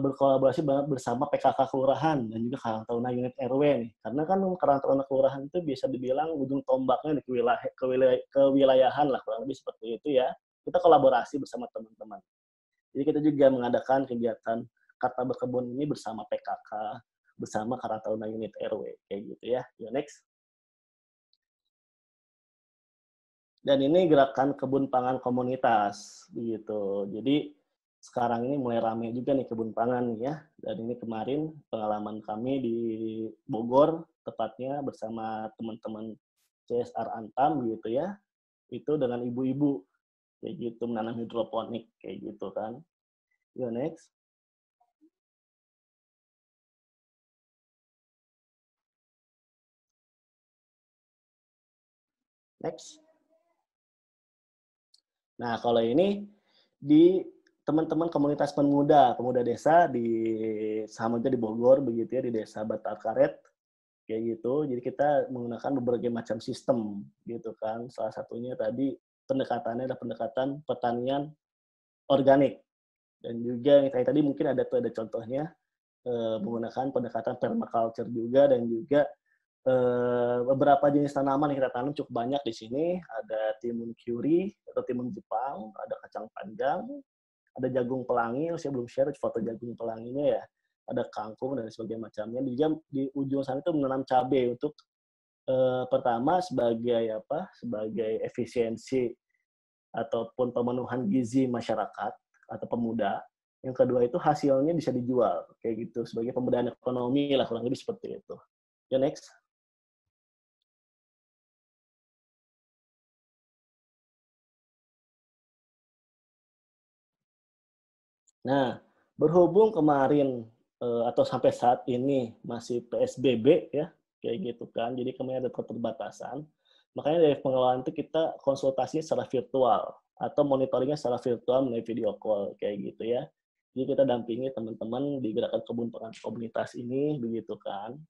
berkolaborasi banget bersama PKK Kelurahan dan juga Karang Taruna Unit RW nih. Karena kan Karang Taruna Kelurahan itu bisa dibilang ujung tombaknya di kewilayahan lah, kurang lebih seperti itu ya. Kita kolaborasi bersama teman-teman. Jadi kita juga mengadakan kegiatan Karta Berkebun ini bersama PKK, bersama Karang Taruna Unit RW, kayak gitu ya. Next. Dan ini gerakan kebun pangan komunitas gitu. Jadi sekarang ini mulai ramai juga nih kebun pangan nih ya. Dan ini kemarin pengalaman kami di Bogor tepatnya bersama teman-teman CSR Antam gitu ya. Itu dengan ibu-ibu kayak gitu menanam hidroponik kayak gitu kan. Next. Next. Nah, kalau ini di teman-teman komunitas pemuda desa di sama di Bogor begitu ya, di Desa Batar Karet kayak gitu. Jadi kita menggunakan berbagai macam sistem gitu kan. Salah satunya tadi pendekatannya adalah pendekatan pertanian organik dan juga yang kayak tadi mungkin ada contohnya menggunakan pendekatan permaculture juga dan juga beberapa jenis tanaman yang kita tanam cukup banyak di sini. Ada timun curry atau timun Jepang, ada kacang panjang, ada jagung pelangi. Saya belum share foto jagung pelanginya ya. Ada kangkung dan sebagainya macamnya. Di ujung sana itu menanam cabai untuk pertama sebagai apa? Sebagai efisiensi ataupun pemenuhan gizi masyarakat atau pemuda. Yang kedua itu hasilnya bisa dijual kayak gitu sebagai pemberdayaan ekonomi lah kurang lebih seperti itu. Ya next. Nah, berhubung kemarin atau sampai saat ini masih PSBB ya, kayak gitu kan. Jadi kemarin ada keterbatasan. Makanya dari pengelolaan itu kita konsultasi secara virtual atau monitoringnya secara virtual melalui video call kayak gitu ya. Jadi kita dampingi teman-teman di gerakan kebun pangan komunitas ini begitu kan.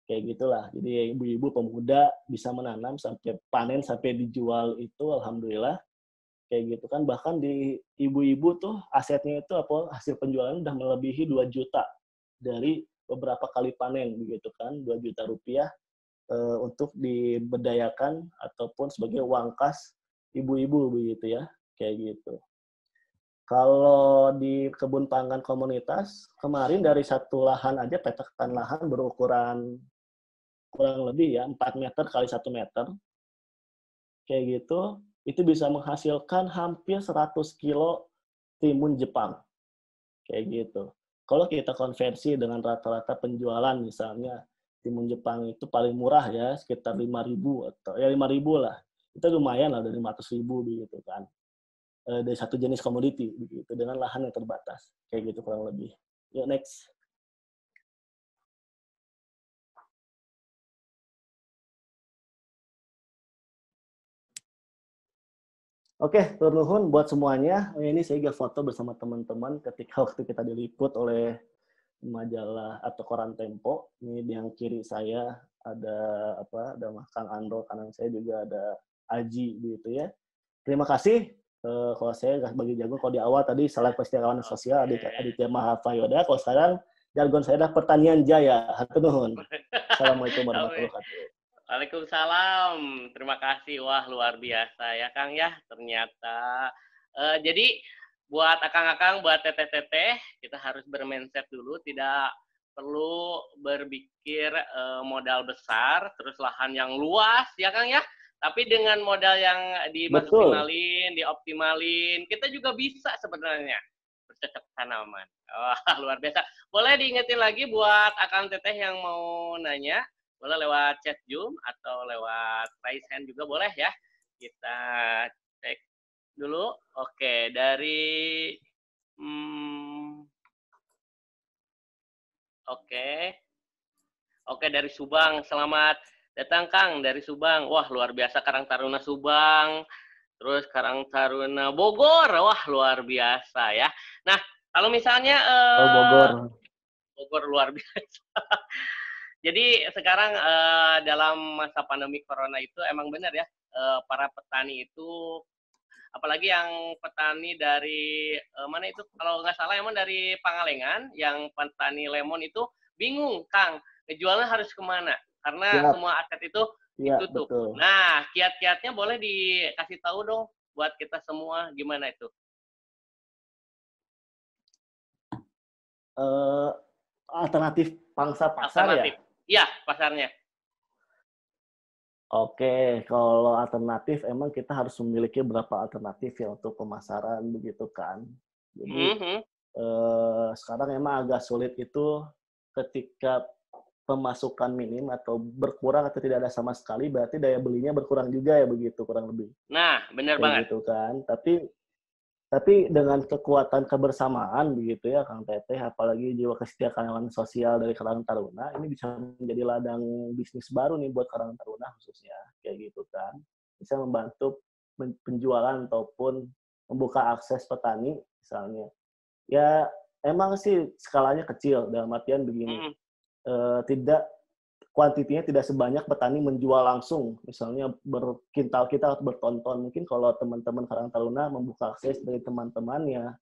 Kayak gitulah. Jadi ibu-ibu pemuda bisa menanam sampai panen sampai dijual itu alhamdulillah kayak gitu kan. Bahkan di ibu-ibu tuh asetnya itu apa hasil penjualan udah melebihi 2 juta dari beberapa kali panen begitu kan, 2 juta rupiah untuk diberdayakan ataupun sebagai uang kas ibu-ibu begitu ya, kayak gitu. Kalau di kebun pangan komunitas kemarin dari satu lahan aja petakan lahan berukuran kurang lebih ya 4 meter kali 1 meter kayak gitu, itu bisa menghasilkan hampir 100 kilo timun Jepang, kayak gitu. Kalau kita konversi dengan rata-rata penjualan misalnya, timun Jepang itu paling murah ya, sekitar 5.000 atau ya 5.000 lah. Itu lumayan lah dari 500.000 begitu kan. Dari satu jenis komoditi begitu dengan lahan yang terbatas, kayak gitu kurang lebih. Yuk next. Oke, tur nuhun buat semuanya. Ini saya juga foto bersama teman-teman ketika waktu kita diliput oleh majalah atau koran Tempo. Ini di yang kiri saya ada apa? Ada Kang Andro, kanan saya juga ada Aji gitu ya. Terima kasih. Kalau saya bagi jago kalau di awal tadi salah persiapan sosial Aditya Mahafayoda. Kalau sekarang jargon saya adalah pertanian jaya. Hatur nuhun. Assalamualaikum warahmatullahi wabarakatuh. Waalaikumsalam. Terima kasih. Wah, luar biasa ya, Kang ya. Ternyata. Jadi, buat akang-akang, buat teteh-teteh, kita harus bermindset dulu. Tidak perlu berpikir modal besar, terus lahan yang luas, ya Kang ya. Tapi dengan modal yang dimaksimalin, dioptimalin, kita juga bisa sebenarnya bercocok tanaman. Wah, luar biasa. Boleh diingetin lagi buat akang teteh yang mau nanya, boleh lewat chat Zoom atau lewat raise hand juga boleh ya. Kita cek dulu. Oke, dari Oke, dari Subang. Selamat datang Kang dari Subang. Wah, luar biasa Karang Taruna Subang. Terus Karang Taruna Bogor. Wah, luar biasa ya. Nah, kalau misalnya Bogor luar biasa. Jadi sekarang dalam masa pandemi corona itu emang benar ya, para petani itu, apalagi yang petani dari mana itu, kalau nggak salah emang dari Pangalengan, yang petani lemon itu bingung, Kang, ngejualnya harus kemana? Karena semua aset itu ditutup. Betul. Nah, kiat-kiatnya boleh dikasih tahu dong buat kita semua, gimana itu? Alternatif pangsa pasar ya? Iya, pasarnya. Oke, kalau alternatif emang kita harus memiliki beberapa alternatif ya untuk pemasaran begitu kan. Jadi sekarang emang agak sulit itu ketika pemasukan minim atau berkurang atau tidak ada sama sekali, berarti daya belinya berkurang juga ya begitu kurang lebih. Nah, benar banget. Gitu kan. Tapi dengan kekuatan kebersamaan begitu ya Kang Teteh, apalagi jiwa kesetiakawanan sosial dari Karang Taruna, ini bisa menjadi ladang bisnis baru nih buat Karang Taruna khususnya, kayak gitu kan. bisa membantu penjualan ataupun membuka akses petani misalnya. Ya emang sih skalanya kecil dalam artian begini, tidak kuantitinya tidak sebanyak petani menjual langsung, misalnya berkintal-kintal atau bertonton. Mungkin kalau teman-teman Karang Taruna membuka akses dari teman-temannya,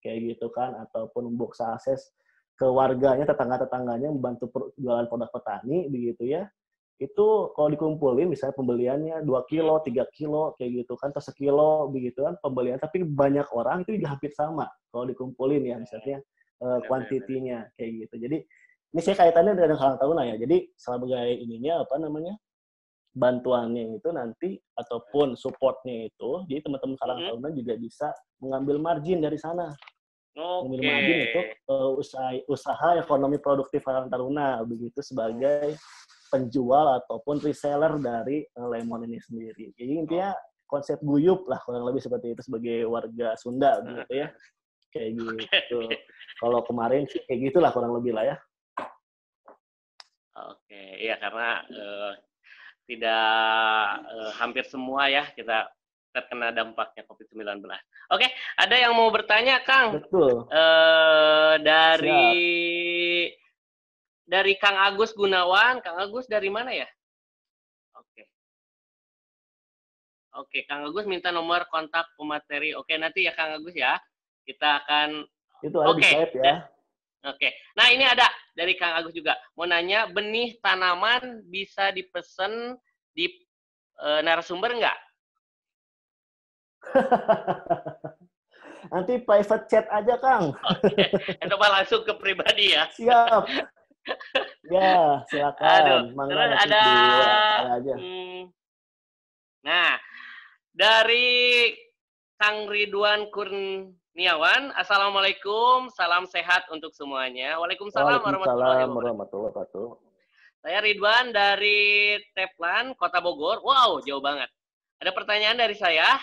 kayak gitu kan, ataupun membuka akses ke warganya, tetangga-tetangganya, membantu jualan produk petani, begitu ya. Itu kalau dikumpulin, misalnya pembeliannya 2 kilo, 3 kilo, kayak gitu kan, atau sekilo, begitu kan, pembelian. Tapi banyak orang itu juga hampir sama kalau dikumpulin ya, misalnya kuantitinya, kayak gitu. Jadi, ini saya kaitannya dengan Karang Taruna ya. Jadi sebagai ininya apa namanya bantuannya itu nanti ataupun supportnya itu, jadi teman-teman Karang Taruna juga bisa mengambil margin dari sana. Mengambil margin untuk usaha ekonomi produktif Karang Taruna begitu sebagai penjual ataupun reseller dari lemon ini sendiri. Jadi intinya konsep guyup lah kurang lebih seperti itu sebagai warga Sunda gitu ya. Kayak gitu. Kalau kemarin sih kayak gitulah kurang lebih lah ya. Oke, iya karena tidak hampir semua ya kita terkena dampaknya COVID-19. Oke, ada yang mau bertanya, Kang? Betul. Dari Kang Agus Gunawan. Kang Agus dari mana ya? Oke, Kang Agus minta nomor kontak pemateri. Oke, nanti ya Kang Agus ya. Kita akan itu ada di slide ya. Oke. Nah, ini ada dari Kang Agus juga. Mau nanya, benih tanaman bisa dipesan di narasumber nggak? Nanti private chat aja, Kang. Oke. Coba langsung ke pribadi ya. Siap. Ya, silakan. Aduh, terus ada aja. Nah, dari Kang Ridwan Kurniawan, Assalamualaikum, salam sehat untuk semuanya. Waalaikumsalam warahmatullahi wabarakatuh. Saya Ridwan dari Teplan, Kota Bogor. Wow, jauh banget. Ada pertanyaan dari saya.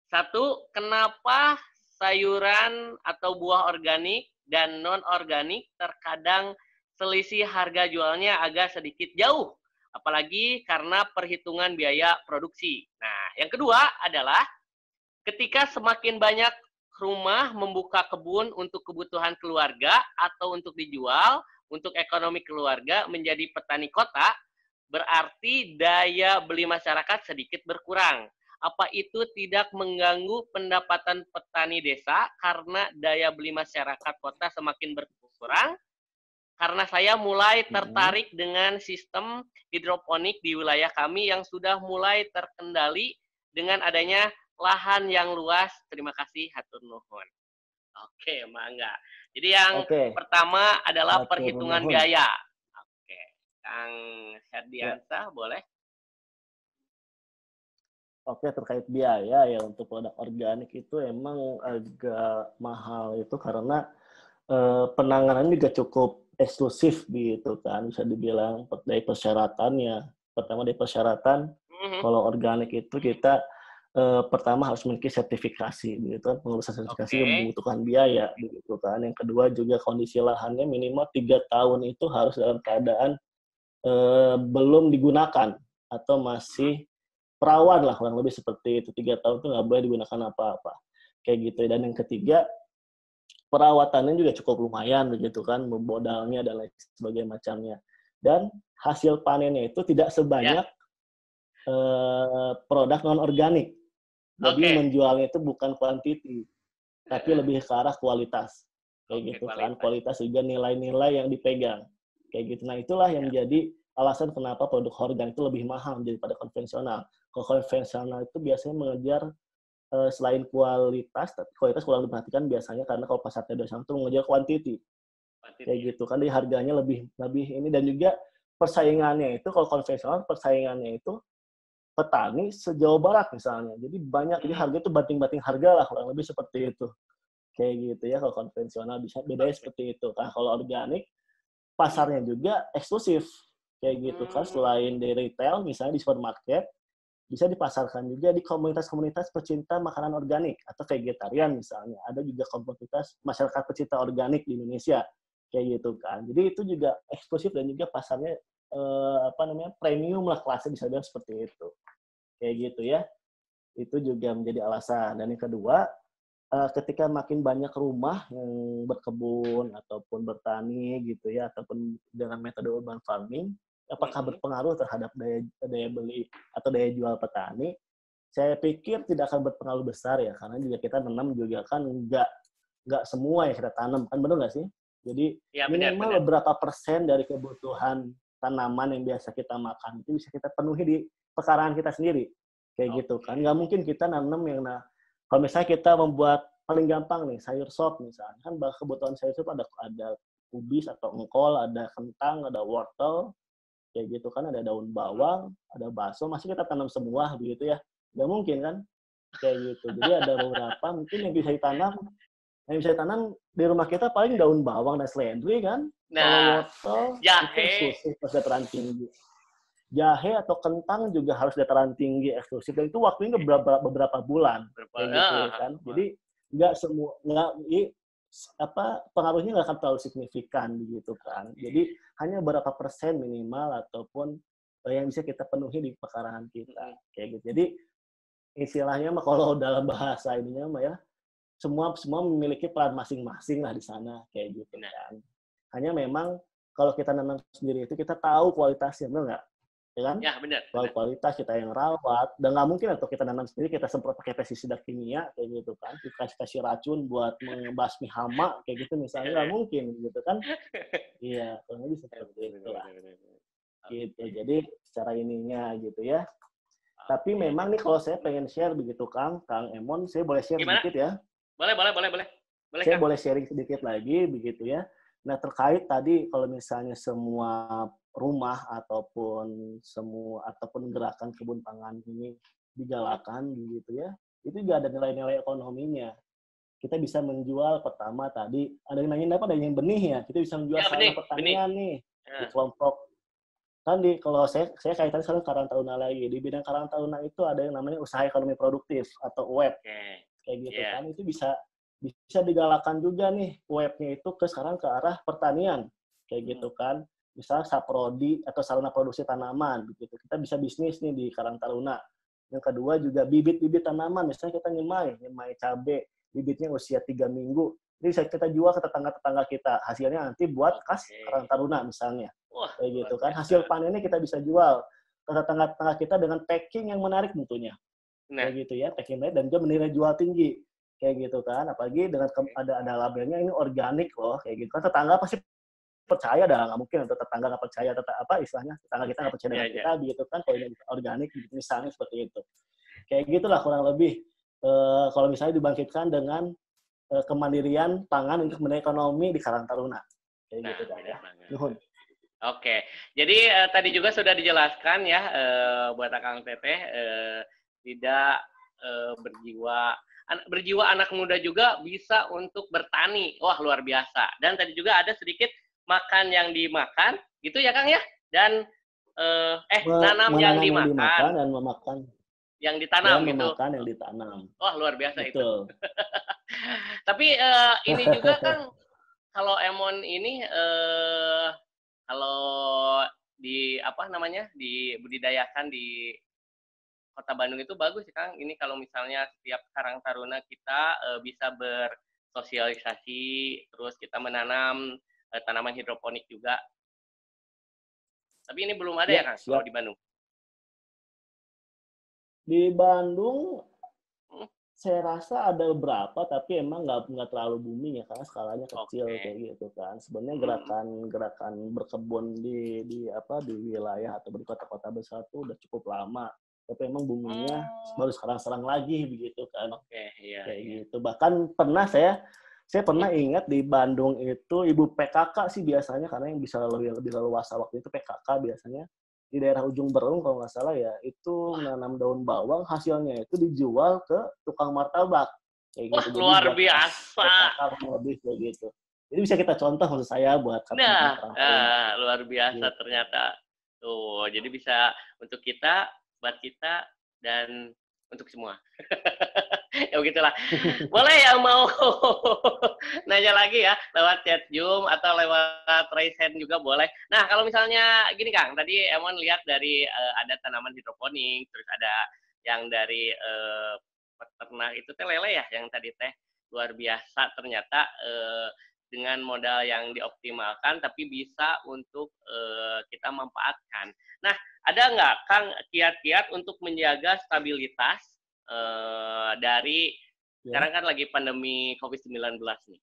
1, kenapa sayuran atau buah organik dan non-organik terkadang selisih harga jualnya agak sedikit jauh? Apalagi karena perhitungan biaya produksi. Nah, yang kedua adalah ketika semakin banyak rumah membuka kebun untuk kebutuhan keluarga atau untuk dijual, untuk ekonomi keluarga menjadi petani kota, berarti daya beli masyarakat sedikit berkurang. Apa itu tidak mengganggu pendapatan petani desa karena daya beli masyarakat kota semakin berkurang? Karena saya mulai tertarik dengan sistem hidroponik di wilayah kami yang sudah mulai terkendali dengan adanya lahan yang luas. Terima kasih, hatur nuhun. Oke, mangga. Jadi yang pertama adalah perhitungan biaya. Oke, Kang Herdiansah, boleh? Oke, terkait biaya ya untuk produk organik itu emang agak mahal itu karena penanganannya juga cukup eksklusif gitu kan, bisa dibilang dari persyaratannya. Pertama dari persyaratan, kalau organik itu kita pertama harus memiliki sertifikasi gitu kan, pengurusan sertifikasi membutuhkan biaya gitu kan. Yang kedua juga kondisi lahannya minimal 3 tahun itu harus dalam keadaan belum digunakan atau masih perawan lah kurang lebih seperti itu. 3 tahun itu nggak boleh digunakan apa-apa kayak gitu. Dan yang ketiga perawatannya juga cukup lumayan begitu kan, modalnya dan lain sebagainya macamnya. Dan hasil panennya itu tidak sebanyak produk non organik. Jadi menjualnya itu bukan kuantiti, tapi lebih ke arah kualitas. Kayak gitu kan, kualitas juga nilai-nilai yang dipegang. Kayak gitu. Nah, itulah yang menjadi alasan kenapa produk organik itu lebih mahal daripada konvensional. Kalau konvensional itu biasanya mengejar selain kualitas, tapi kualitas kurang diperhatikan biasanya karena kalau pasar tradisional itu mengejar kuantiti. Kayak gitu kan, jadi harganya lebih ini, dan juga persaingannya itu kalau konvensional persaingannya itu petani se-Jawa Barat misalnya. Jadi banyak, jadi harga itu banting-banting harga lah kurang lebih seperti itu. Kayak gitu ya kalau konvensional, bisa bedanya seperti itu. Nah, kalau organik pasarnya juga eksklusif. Kayak gitu kan, selain di retail misalnya di supermarket, bisa dipasarkan juga di komunitas-komunitas pecinta makanan organik atau vegetarian misalnya. Ada juga komunitas masyarakat pecinta organik di Indonesia kayak gitu kan. Jadi itu juga eksklusif dan juga pasarnya premium lah, kelasnya bisa bilang seperti itu. kayak gitu ya. Itu juga menjadi alasan. Dan yang kedua, ketika makin banyak rumah yang berkebun ataupun bertani gitu ya, ataupun dengan metode urban farming, apakah berpengaruh terhadap daya beli atau daya jual petani? Saya pikir tidak akan berpengaruh besar ya, karena juga kita nanam juga kan nggak semua yang kita tanam, kan benar nggak sih? Jadi Ya, minimal benar. beberapa persen dari kebutuhan tanaman yang biasa kita makan itu bisa kita penuhi di pekarangan kita sendiri, kayak gitu kan. Nggak mungkin kita nanam yang kalau misalnya kita membuat paling gampang nih sayur sop misalnya, kan kebutuhan sayur sop ada kubis atau engkol, ada kentang, ada wortel, kayak gitu kan, ada daun bawang, ada bakso, masih kita tanam semua begitu ya? Nggak mungkin kan? Kayak gitu. Jadi ada beberapa mungkin yang bisa ditanam di rumah kita paling daun bawang dan seledri kan. Kalau Nah, wortel itu jahe. eksklusif pas dataran tinggi. Jahe atau kentang juga harus dataran tinggi eksklusif, dan itu waktunya beberapa bulan kayak gitu kan. Jadi nggak semua pengaruhnya nggak akan terlalu signifikan gitu kan. Jadi hanya berapa persen minimal ataupun yang bisa kita penuhi di pekarangan kita kayak gitu. Jadi istilahnya mah kalau dalam bahasa ininya mah ya, semua memiliki peran masing-masing lah di sana kayak gitu kan. Hanya memang kalau kita nanam sendiri itu kita tahu kualitasnya, benar nggak? Ya kan? Ya, benar. Tahu kualitas, kita yang rawat, dan nggak mungkin atau kita nanam sendiri kita semprot pakai pestisida kimia kayak gitu kan, kita kasih racun buat membasmi hama kayak gitu misalnya, nggak mungkin gitu kan? Iya, kurang lebih seperti itu lah. Gitu. Jadi secara ininya gitu ya. Tapi memang nih kalau saya pengen share begitu Kang Emon, saya boleh share Gimana? sedikit ya? Boleh, Saya Kang. boleh sharing sedikit lagi begitu ya. Nah, terkait tadi kalau misalnya semua rumah ataupun gerakan kebun pangan ini digalakan begitu ya, itu juga ada nilai-nilai ekonominya. Kita bisa menjual pertama tadi, ada yang nanyain apa, ada yang benih ya, kita bisa menjual Ya, sarana benih. pertanian nih di kelompok. Kan kalau saya kaitan sekarang Karang Taruna lagi. Di bidang Karang Taruna itu ada yang namanya usaha ekonomi produktif atau web. Kayak gitu kan. Itu bisa digalakan juga nih webnya itu sekarang ke arah pertanian. Kayak gitu kan. Misalnya saprodi atau sarana produksi tanaman begitu. Kita bisa bisnis nih di Karang Taruna. Yang kedua juga bibit-bibit tanaman. Misalnya kita nyemai cabai, bibitnya usia 3 minggu. Jadi bisa kita jual ke tetangga-tetangga kita. Hasilnya nanti buat kas Karang Taruna misalnya. Kayak gitu kan. Hasil panennya kita bisa jual ke tetangga-tetangga kita dengan packing yang menarik tentunya. Kayak gitu ya, packing menarik dan juga menilai jual tinggi. Kayak gitu kan. Apalagi dengan ada labelnya ini organik loh, kayak gitu kan. Tetangga pasti percaya dah, nggak mungkin untuk tetangga nggak percaya, istilahnya tetangga kita nggak percaya dengan kita gitu kan, kalau ini organik misalnya seperti itu. Kayak gitulah kurang lebih. Kalau misalnya dibangkitkan dengan kemandirian pangan untuk menilai ekonomi di Karang Taruna. Kayak gitu kan ya. Nuhun. Oke, jadi tadi juga sudah dijelaskan ya buat Akang Teteh tidak berjiwa anak muda juga bisa untuk bertani. Wah, luar biasa. Dan tadi juga ada sedikit makan yang dimakan, gitu ya Kang ya? Dan nanam yang dimakan dan memakan yang ditanam dan gitu. Memakan yang ditanam. Wah, luar biasa. Betul. Itu. Tapi ini juga Kang, kalau Emon ini kalau dibudidayakan di Kota Bandung itu bagus ya Kang. Ini kalau misalnya setiap Karang Taruna kita bisa bersosialisasi, terus kita menanam tanaman hidroponik juga. Tapi ini belum ada ya Kang kalau di Bandung. Di Bandung saya rasa ada beberapa, tapi emang nggak terlalu booming ya, karena skalanya kecil kayak gitu kan. Sebenarnya gerakan berkebun di wilayah atau di kota-kota besar tuh udah cukup lama, tapi emang boomingnya baru sekarang lagi begitu kan. Kayak gitu. Bahkan pernah saya pernah ingat di Bandung itu ibu PKK sih biasanya, karena yang bisa lebih leluasa waktu itu PKK biasanya. Di daerah Ujung Berung kalau nggak salah ya, itu menanam daun bawang, hasilnya itu dijual ke tukang martabak kayak gitu. Jadi luar buat biasa. Lebih kayak gitu. Jadi bisa kita contoh maksud saya buat luar biasa gitu. Ternyata tuh, jadi bisa untuk kita, buat kita, dan untuk semua. Ya begitulah. Boleh yang mau nanya lagi ya lewat chat Zoom atau lewat raise hand juga boleh. Nah, kalau misalnya gini Kang, tadi Emon lihat dari ada tanaman hidroponik, terus ada yang dari peternak itu teh lele ya yang tadi teh luar biasa ternyata dengan modal yang dioptimalkan tapi bisa untuk kita manfaatkan. Nah, ada nggak Kang kiat-kiat untuk menjaga stabilitas dari sekarang kan lagi pandemi COVID-19 nih.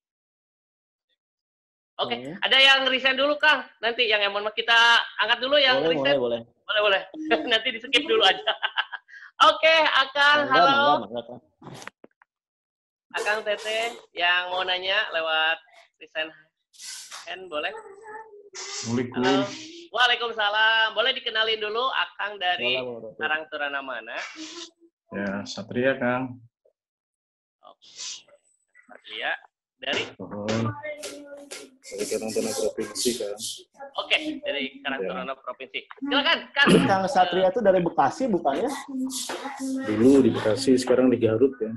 Oke, ada yang resign dulu Kang. Nanti yang emon kita angkat dulu yang resign. Boleh. Nanti di skip dulu aja. Oke, Akang, halo. Akang Tete yang mau nanya lewat resign hand boleh? Halo. Waalaikumsalam. Boleh dikenalin dulu Akang dari Karang Taruna mana? Ya, Satria Kang. Oke. Satria dari? Dari Karang Taruna Provinsi Kang. Oke, dari Karang Taruna Provinsi. Silakan, Kang. Kang Satria itu dari Bekasi bukannya? Dulu di Bekasi, sekarang di Garut ya.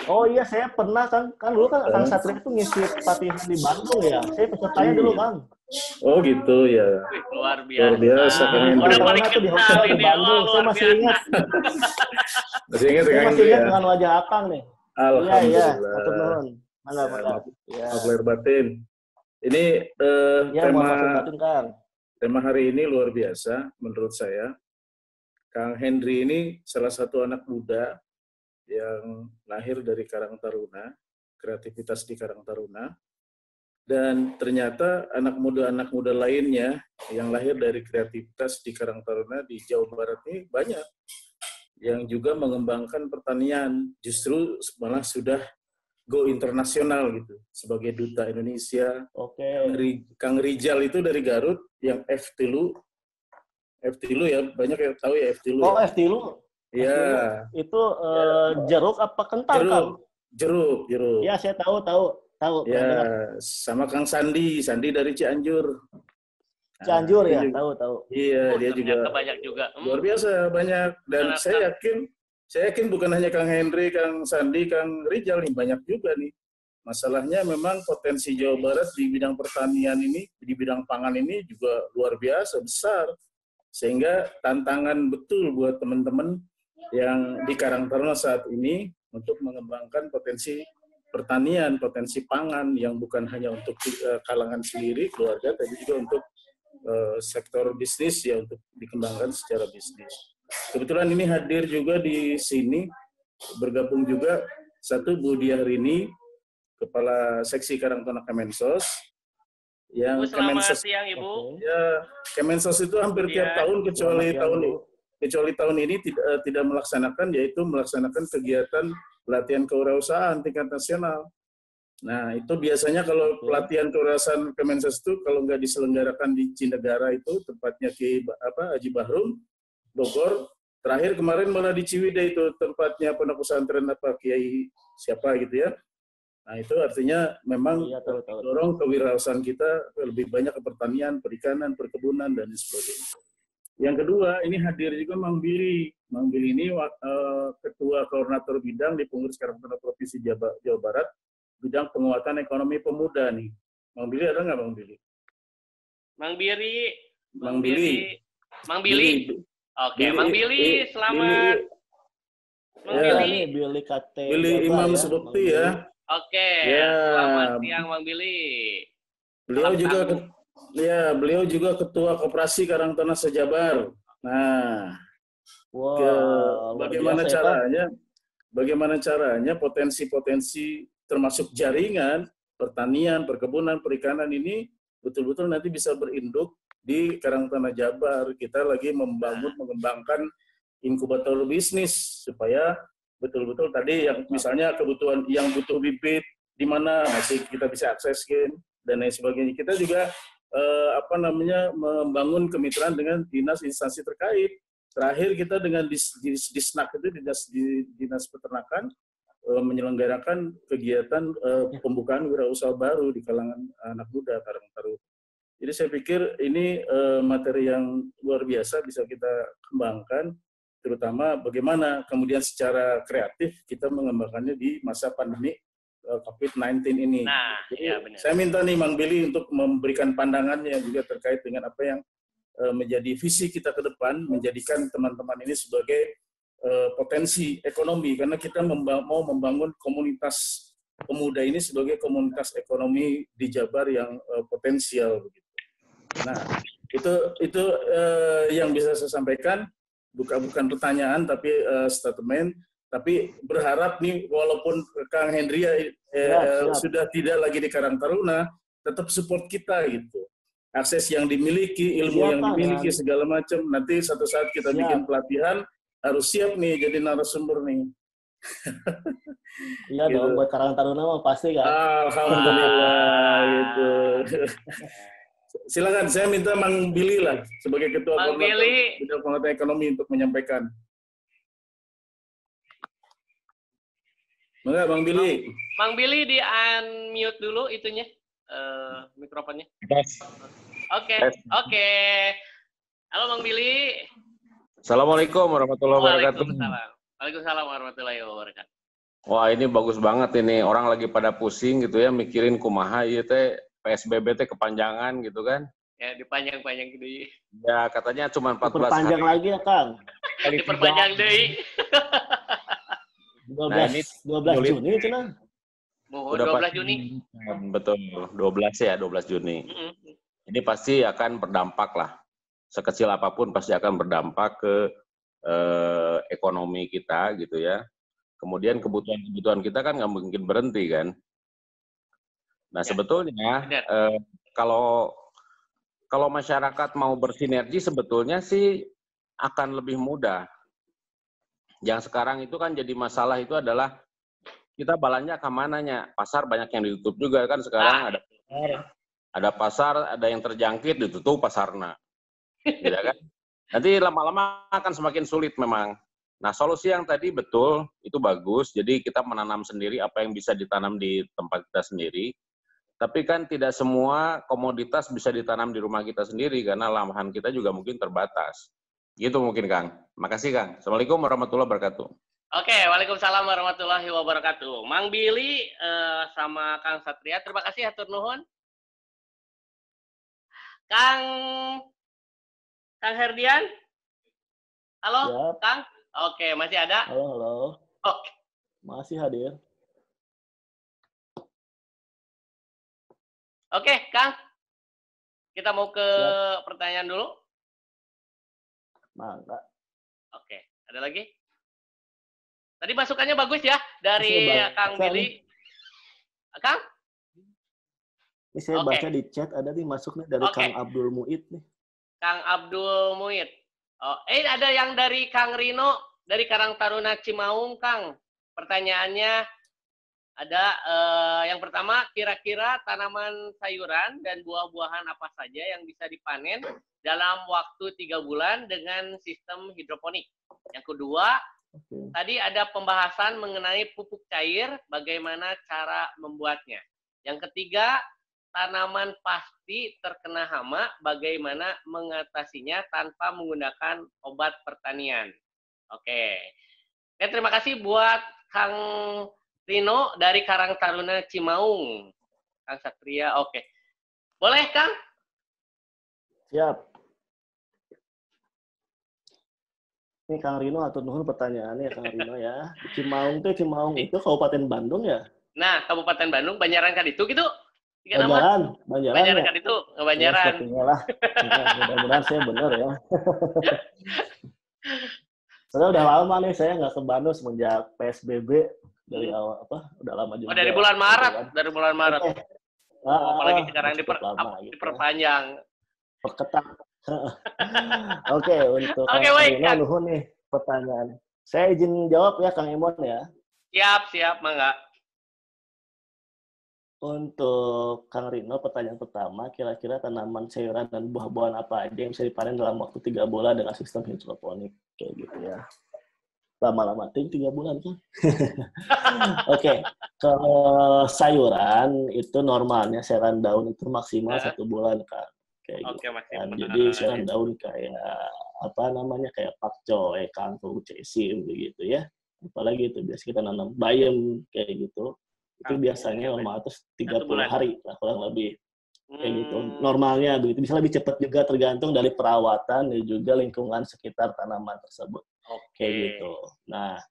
Oh iya, saya pernah kan dulu kan Kang Satria itu ngisi pelatihan di Bandung ya. Saya pesertanya dulu Kang. Oh gitu ya. Luar biasa. Luar biasa Kang. Udah paling kenal di hotel di Bandung. Saya masih ingat. Masih ingat Saya Kang masih ingat ya? dengan wajah Akang nih. Alhamdulillah. Iya. Atur nuhun. Mangga. Maaf lahir batin. Ini tema hari ini luar biasa menurut saya. Kang Henry ini salah satu anak muda yang lahir dari Karang Taruna, kreativitas di Karang Taruna, dan ternyata anak muda lainnya yang lahir dari kreativitas di Karang Taruna di Jawa Barat ini banyak yang juga mengembangkan pertanian, justru malah sudah go internasional gitu sebagai duta Indonesia. Oke. Kang Rijal itu dari Garut yang F-Tilu ya, banyak yang tahu ya F-Tilu. Oh, ya? F-Tilu. Iya. Itu jeruk apa kentang, Kang? Jeruk. Ya, saya tahu. Ya, sama Kang Sandi dari Cianjur. Cianjur ya, tahu. Iya, dia juga banyak juga. Luar biasa banyak, dan saya yakin bukan hanya Kang Henry, Kang Sandi, Kang Rijal nih, banyak juga nih. Masalahnya memang potensi Jawa Barat di bidang pertanian ini, di bidang pangan ini juga luar biasa besar. Sehingga tantangan betul buat teman-teman yang di Karang Taruna saat ini untuk mengembangkan potensi pertanian, potensi pangan yang bukan hanya untuk kalangan sendiri, keluarga, tapi juga untuk sektor bisnis ya, untuk dikembangkan secara bisnis. Kebetulan ini hadir juga di sini, bergabung juga satu Bu Diarini, Kepala Seksi Karang Taruna Kemensos, yang selamat siang Ibu. Ya, Kemensos itu hampir tiap tahun kecuali tahun ini tidak melaksanakan, yaitu melaksanakan kegiatan pelatihan kewirausahaan tingkat nasional. Nah, itu biasanya kalau pelatihan kewirausahaan Kemensos itu kalau nggak diselenggarakan di Cinegara itu, tempatnya Haji Bahrum, Bogor. Terakhir kemarin malah di Ciwidey itu tempatnya Pondok Pesantren Kiai siapa gitu ya. Nah, itu artinya memang dorong kewirausahaan kita lebih banyak ke pertanian, perikanan, perkebunan, dan sebagainya. Yang kedua, ini hadir juga Mang Billy. Mang Billy ini Ketua Koordinator Bidang di Pengurus Karang Taruna Provinsi Jawa Barat, bidang penguatan ekonomi pemuda nih. Mang Billy ada nggak Mang Billy? Mang Billy. Oke, Mang Billy, selamat. Billy KT. Billy Imam Sebukti ya. Oke, selamat siang Mang Billy. Beliau juga Ketua Koperasi Karang Taruna Sejabar. Nah, bagaimana caranya potensi-potensi termasuk jaringan pertanian, perkebunan, perikanan ini betul-betul nanti bisa berinduk di Karang Taruna Jabar. Kita lagi mengembangkan inkubator bisnis supaya betul-betul tadi yang misalnya kebutuhan yang butuh bibit di mana masih kita bisa akseskan dan lain sebagainya. Kita juga membangun kemitraan dengan dinas instansi terkait. Terakhir kita dengan Disnak itu dinas peternakan menyelenggarakan kegiatan pembukaan wirausaha baru di kalangan anak muda Karang Taruna. Jadi saya pikir ini materi yang luar biasa bisa kita kembangkan, terutama bagaimana kemudian secara kreatif kita mengembangkannya di masa pandemi COVID-19 ini. Nah, jadi, ya benar. Saya minta nih Mang Billy untuk memberikan pandangannya juga terkait dengan apa yang menjadi visi kita ke depan, menjadikan teman-teman ini sebagai potensi ekonomi, karena kita mau membangun komunitas pemuda ini sebagai komunitas ekonomi di Jabar yang potensial begitu. Nah, itu yang bisa saya sampaikan, bukan pertanyaan tapi statement. Tapi berharap nih, walaupun Kang Hendria sudah tidak lagi di Karang Taruna, tetap support kita gitu. Akses yang dimiliki, ilmu yang dimiliki, segala macam. Nanti satu saat kita bikin pelatihan, harus siap nih jadi narasumber nih. Iya gitu. Dong, buat Karang Taruna mah pasti kan. Alhamdulillah gitu. Silakan, saya minta Mang Billy lah sebagai ketua Bidang Penguatan Ekonomi untuk menyampaikan. Enggak, Bang Billy. Bang Billy di unmute dulu itunya, mikrofonnya. Oke. Halo Bang Billy. Assalamualaikum warahmatullahi wabarakatuh. Waalaikumsalam warahmatullahi wabarakatuh. Wah, ini bagus banget ini. Orang lagi pada pusing gitu ya, mikirin kumaha ieu teh PSBB teh kepanjangan gitu kan. Ya, dipanjang-panjang gitu. Ya, katanya cuma 14 diperpanjang hari. lagi ya, Kang. Diperpanjang deui. 12 Juni itu nah. Udah 12 Juni. Betul, 12 Juni. Ini pasti akan berdampak lah. Sekecil apapun pasti akan berdampak ke ekonomi kita gitu ya. Kemudian kebutuhan kita kan nggak mungkin berhenti kan. Nah sebetulnya kalau masyarakat mau bersinergi sebetulnya sih akan lebih mudah. Yang sekarang itu kan jadi masalah itu adalah kita belanja ke mananya. Pasar banyak yang ditutup juga kan sekarang. Ada pasar, ada yang terjangkit ditutup pasarnya. Gitu kan? Nanti lama-lama akan semakin sulit memang. Nah, solusi yang tadi betul, itu bagus. Jadi kita menanam sendiri apa yang bisa ditanam di tempat kita sendiri. Tapi kan tidak semua komoditas bisa ditanam di rumah kita sendiri, karena lahan kita juga mungkin terbatas. Gitu mungkin, Kang. Makasih, Kang. Assalamualaikum warahmatullahi wabarakatuh. Oke, waalaikumsalam warahmatullahi wabarakatuh. Mang Billy sama Kang Satria, terima kasih hatur nuhun. Kang Herdian? Halo, yep. Kang? Oke, masih ada? Halo. Oke. Masih hadir. Oke, Kang. Kita mau ke pertanyaan dulu. Mangga. Oke, ada lagi? Tadi masukannya bagus ya dari Kang Billy. Kang? Ini saya baca di chat ada nih masuk nih dari Kang Abdul Muid nih. Kang Abdul Muid. Oh, ada yang dari Kang Rino dari Karang Taruna Cimaung, Kang. Pertanyaannya ada yang pertama, kira-kira tanaman sayuran dan buah-buahan apa saja yang bisa dipanen dalam waktu 3 bulan dengan sistem hidroponik? Yang kedua, tadi ada pembahasan mengenai pupuk cair, bagaimana cara membuatnya. Yang ketiga, tanaman pasti terkena hama, bagaimana mengatasinya tanpa menggunakan obat pertanian. Oke, terima kasih buat Kang Rino dari Karang Taruna Cimaung. Kang Satria, oke. Boleh, Kang? Siap. Ini Kang Rino atur nuhun pertanyaannya Kang Rino ya. Cimaung itu Kabupaten Bandung ya? Nah, Kabupaten Bandung, Banjaran kan itu gitu? Banjaran ya? Kan itu, Banjaran. Ya, mudah-mudahan saya benar ya. Soalnya udah lama nih saya nggak ke Bandung semenjak PSBB dari awal udah lama juga. Dari bulan Maret, dari bulan Maret. Apalagi sekarang diperpanjang. Perketat. Oke, untuk Kang Nuhun nih pertanyaan. Saya izin jawab ya Kang Emon ya. Siap, Mangga. Untuk Kang Rino, pertanyaan pertama, kira-kira tanaman sayuran dan buah-buahan apa aja yang bisa dipanen dalam waktu 3 bulan dengan sistem hidroponik? Kayak gitu ya. Lama-lama, 3 bulan kan? Oke, kalau sayuran itu normalnya sayuran daun itu maksimal 1 bulan, Kak. Kayak gitu. Jadi sayuran daun kayak kayak pakcoy, kangkung, cesim begitu ya. Apalagi itu biasa kita nanam bayam kayak gitu. Itu biasanya normal terus 30 hari lah kurang lebih. kayak gitu. Normalnya begitu. Bisa lebih cepat juga tergantung dari perawatan dan juga lingkungan sekitar tanaman tersebut. Kayak gitu. Nah,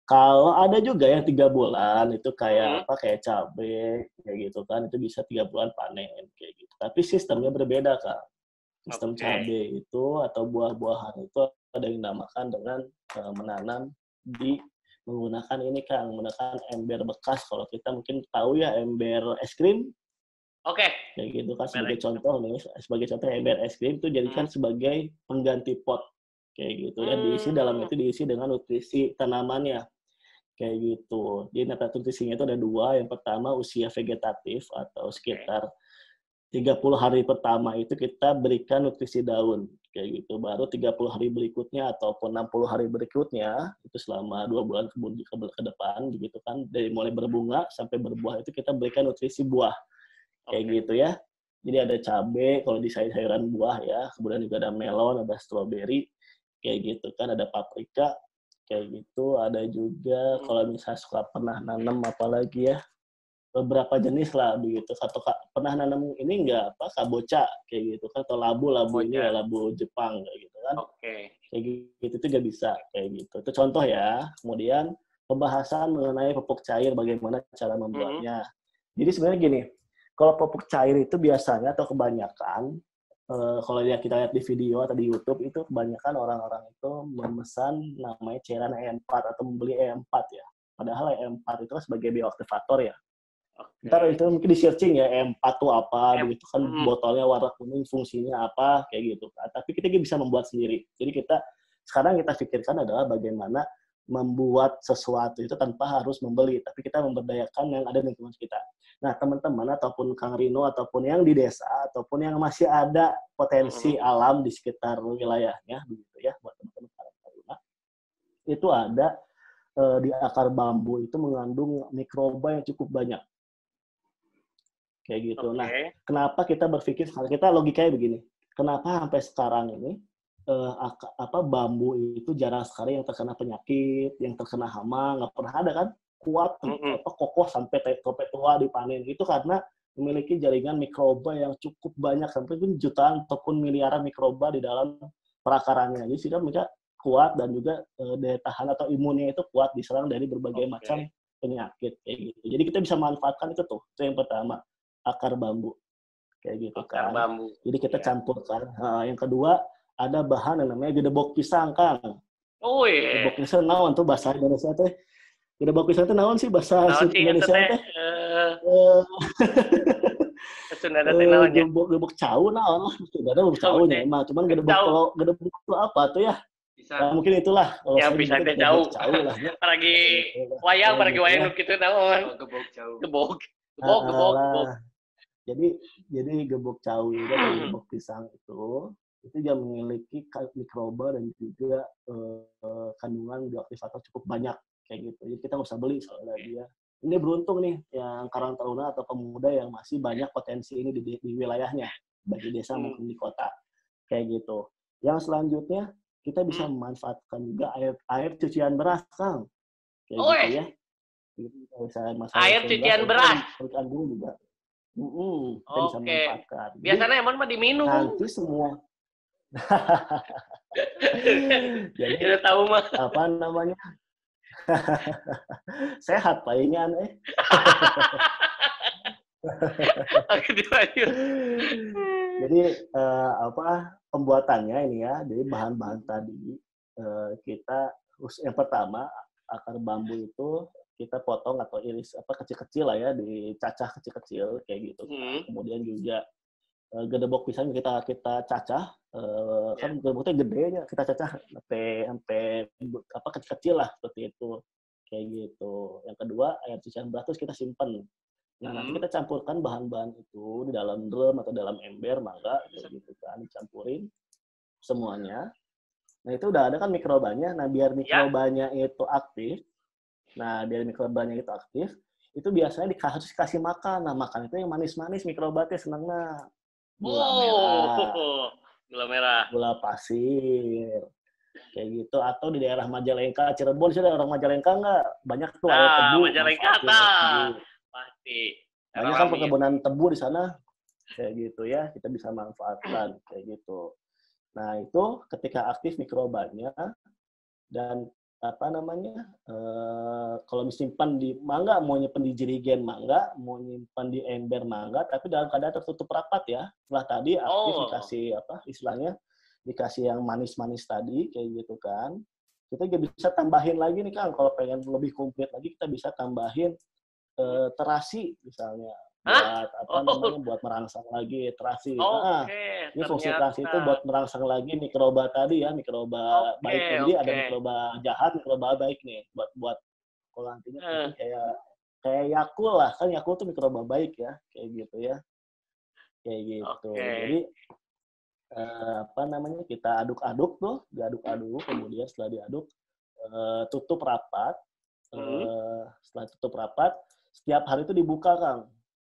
kalau ada juga yang 3 bulan itu kayak kayak cabai kayak gitu kan, itu bisa 3 bulan panen kayak gitu. Tapi sistemnya berbeda, Kak. Sistem cabai itu atau buah-buahan itu ada yang dinamakan dengan menanam di menggunakan ini, Kang, menggunakan ember bekas. Kalau kita mungkin tahu ya ember es krim. Kayak gitu kan, sebagai contoh nih, sebagai contoh ember es krim itu jadikan sebagai pengganti pot kayak gitu, dan diisi dalam itu diisi dengan nutrisi tanamannya kayak gitu. Jadi nutrisinya itu ada 2. Yang pertama usia vegetatif atau sekitar 30 hari pertama itu kita berikan nutrisi daun kayak gitu. Baru 30 hari berikutnya ataupun 60 hari berikutnya itu selama 2 bulan ke depan begitu kan, dari mulai berbunga sampai berbuah itu kita berikan nutrisi buah kayak gitu ya. Jadi ada cabai kalau di sayur-sayuran buah ya, kemudian juga ada melon, ada stroberi kayak gitu kan, ada paprika kayak gitu, ada juga kalau misalnya suka pernah nanam apalagi ya, beberapa jenis lah begitu. Atau pernah nanam ini enggak kabocha kayak gitu kan, atau labu ini ya, labu Jepang kayak gitu kan. Kayak gitu itu juga bisa kayak gitu. Itu contoh ya. Kemudian pembahasan mengenai pupuk cair, bagaimana cara membuatnya. Jadi sebenarnya gini, kalau pupuk cair itu biasanya atau kebanyakan kalau kita lihat di video atau di YouTube itu kebanyakan orang-orang itu memesan namanya cairan E4 atau membeli E4 ya. Padahal E4 itu sebagai bioaktivator ya. Ntar itu mungkin di searching ya E4 itu apa, begitu kan botolnya warna kuning, fungsinya apa kayak gitu. Tapi kita bisa membuat sendiri. Jadi sekarang kita pikirkan adalah bagaimana membuat sesuatu itu tanpa harus membeli, tapi kita memberdayakan yang ada di lingkungan kita. Nah, teman-teman ataupun Kang Rino ataupun yang di desa ataupun yang masih ada potensi alam di sekitar wilayahnya begitu ya, buat teman-teman Karang Taruna, itu ada di akar bambu itu mengandung mikroba yang cukup banyak. Kayak gitu. Nah, kenapa kita berpikir, kita logikanya begini, kenapa sampai sekarang ini bambu itu jarang sekali yang terkena penyakit, yang terkena hama, nggak pernah ada kan, kuat, kokoh sampai tua dipanen. Itu karena memiliki jaringan mikroba yang cukup banyak, sampai jutaan ataupun miliaran mikroba di dalam perakarannya. Jadi sehingga mereka kuat dan juga daya tahan atau imunnya itu kuat diserang dari berbagai macam penyakit kayak gitu. Jadi kita bisa manfaatkan itu tuh. Itu yang pertama, akar bambu kayak gitu kan. Bambu. Jadi kita campurkan. Yang kedua, ada bahan yang namanya gedebok pisang, Kang. Gedebok pisang naon tuh bahasa Indonesia teh? Gedebok pisang teh naon sih bahasa Indonesia teh? Gedebok cau naon lah. Tidak ada gedebok caunya emang. Cuman gedebok itu apa tuh ya? Nah, mungkin itulah. Ya bisa teh jauh. Paragi wayang gitu naon. Gebok. Jadi gebok cau itu atau gebok pisang itu juga memiliki mikroba dan juga kandungan bioaktivator cukup banyak kayak gitu. Jadi kita nggak usah beli soalnya dia. Ini beruntung nih yang Karang Taruna atau pemuda yang masih banyak potensi ini di wilayahnya, baik di desa maupun di kota kayak gitu. Yang selanjutnya kita bisa memanfaatkan juga air cucian beras, Kang. Kayak gitu ya. Air cucian beras. Dulu juga. Kita bisa manfaatkan. Biasanya emang mah diminum. Nanti semua. Jadi kita tahu mah apa namanya sehat palingan Jadi pembuatannya ini ya, jadi bahan-bahan tadi kita yang pertama akar bambu itu kita potong atau iris kecil-kecil lah ya, dicacah kecil-kecil kayak gitu. Kemudian juga gedebok pisang kita cacah, kan gedeboknya gedenya kita cacah sampai kecil-kecil lah seperti itu kayak gitu. Yang kedua air cucian beras terus kita simpen. Nah nanti kita campurkan bahan-bahan itu di dalam drum atau dalam ember mangga kayak gitu kan, dicampurin semuanya. Nah itu udah ada kan mikrobanya. Nah biar mikrobanya itu aktif, itu biasanya harus dikasih makan. Nah makan itu yang manis-manis, mikrobatnya senangnya. Gula merah, gula pasir, kayak gitu. Atau di daerah Majalengka, Cirebon, sih ada orang Majalengka nggak? Banyak tuh air tebu. Majalengka pasti. Banyak kan perkebunan tebu di sana. kayak gitu ya, kita bisa manfaatkan kayak gitu. Nah, itu ketika aktif mikrobanya dan apa namanya, kalau disimpan di mangga, mau nyimpan di jerigen mangga, mau nyimpan di ember mangga, tapi dalam keadaan tertutup rapat ya. Setelah tadi aktif Oh, dikasih apa istilahnya, dikasih yang manis-manis tadi kayak gitu kan. Kita juga bisa tambahin lagi nih Kang, kalau pengen lebih komplit lagi kita bisa tambahin terasi misalnya hah? buat apa namanya, Oh, buat merangsang lagi terasi. oke, Ini fungsi terasi itu ternyata. buat merangsang lagi mikroba tadi ya, mikroba Oke, baiknya. Jadi ada oke. mikroba jahat, mikroba baik nih. Buat kalau nantinya mungkin Eh, kayak kayak Yakult lah, kan Yakult tuh mikroba baik ya, kayak gitu ya, kayak gitu. oke. Jadi apa namanya, kita aduk-aduk tuh, diaduk-aduk, kemudian setelah diaduk tutup rapat. Hmm. Setelah tutup rapat, setiap hari itu dibuka Kang.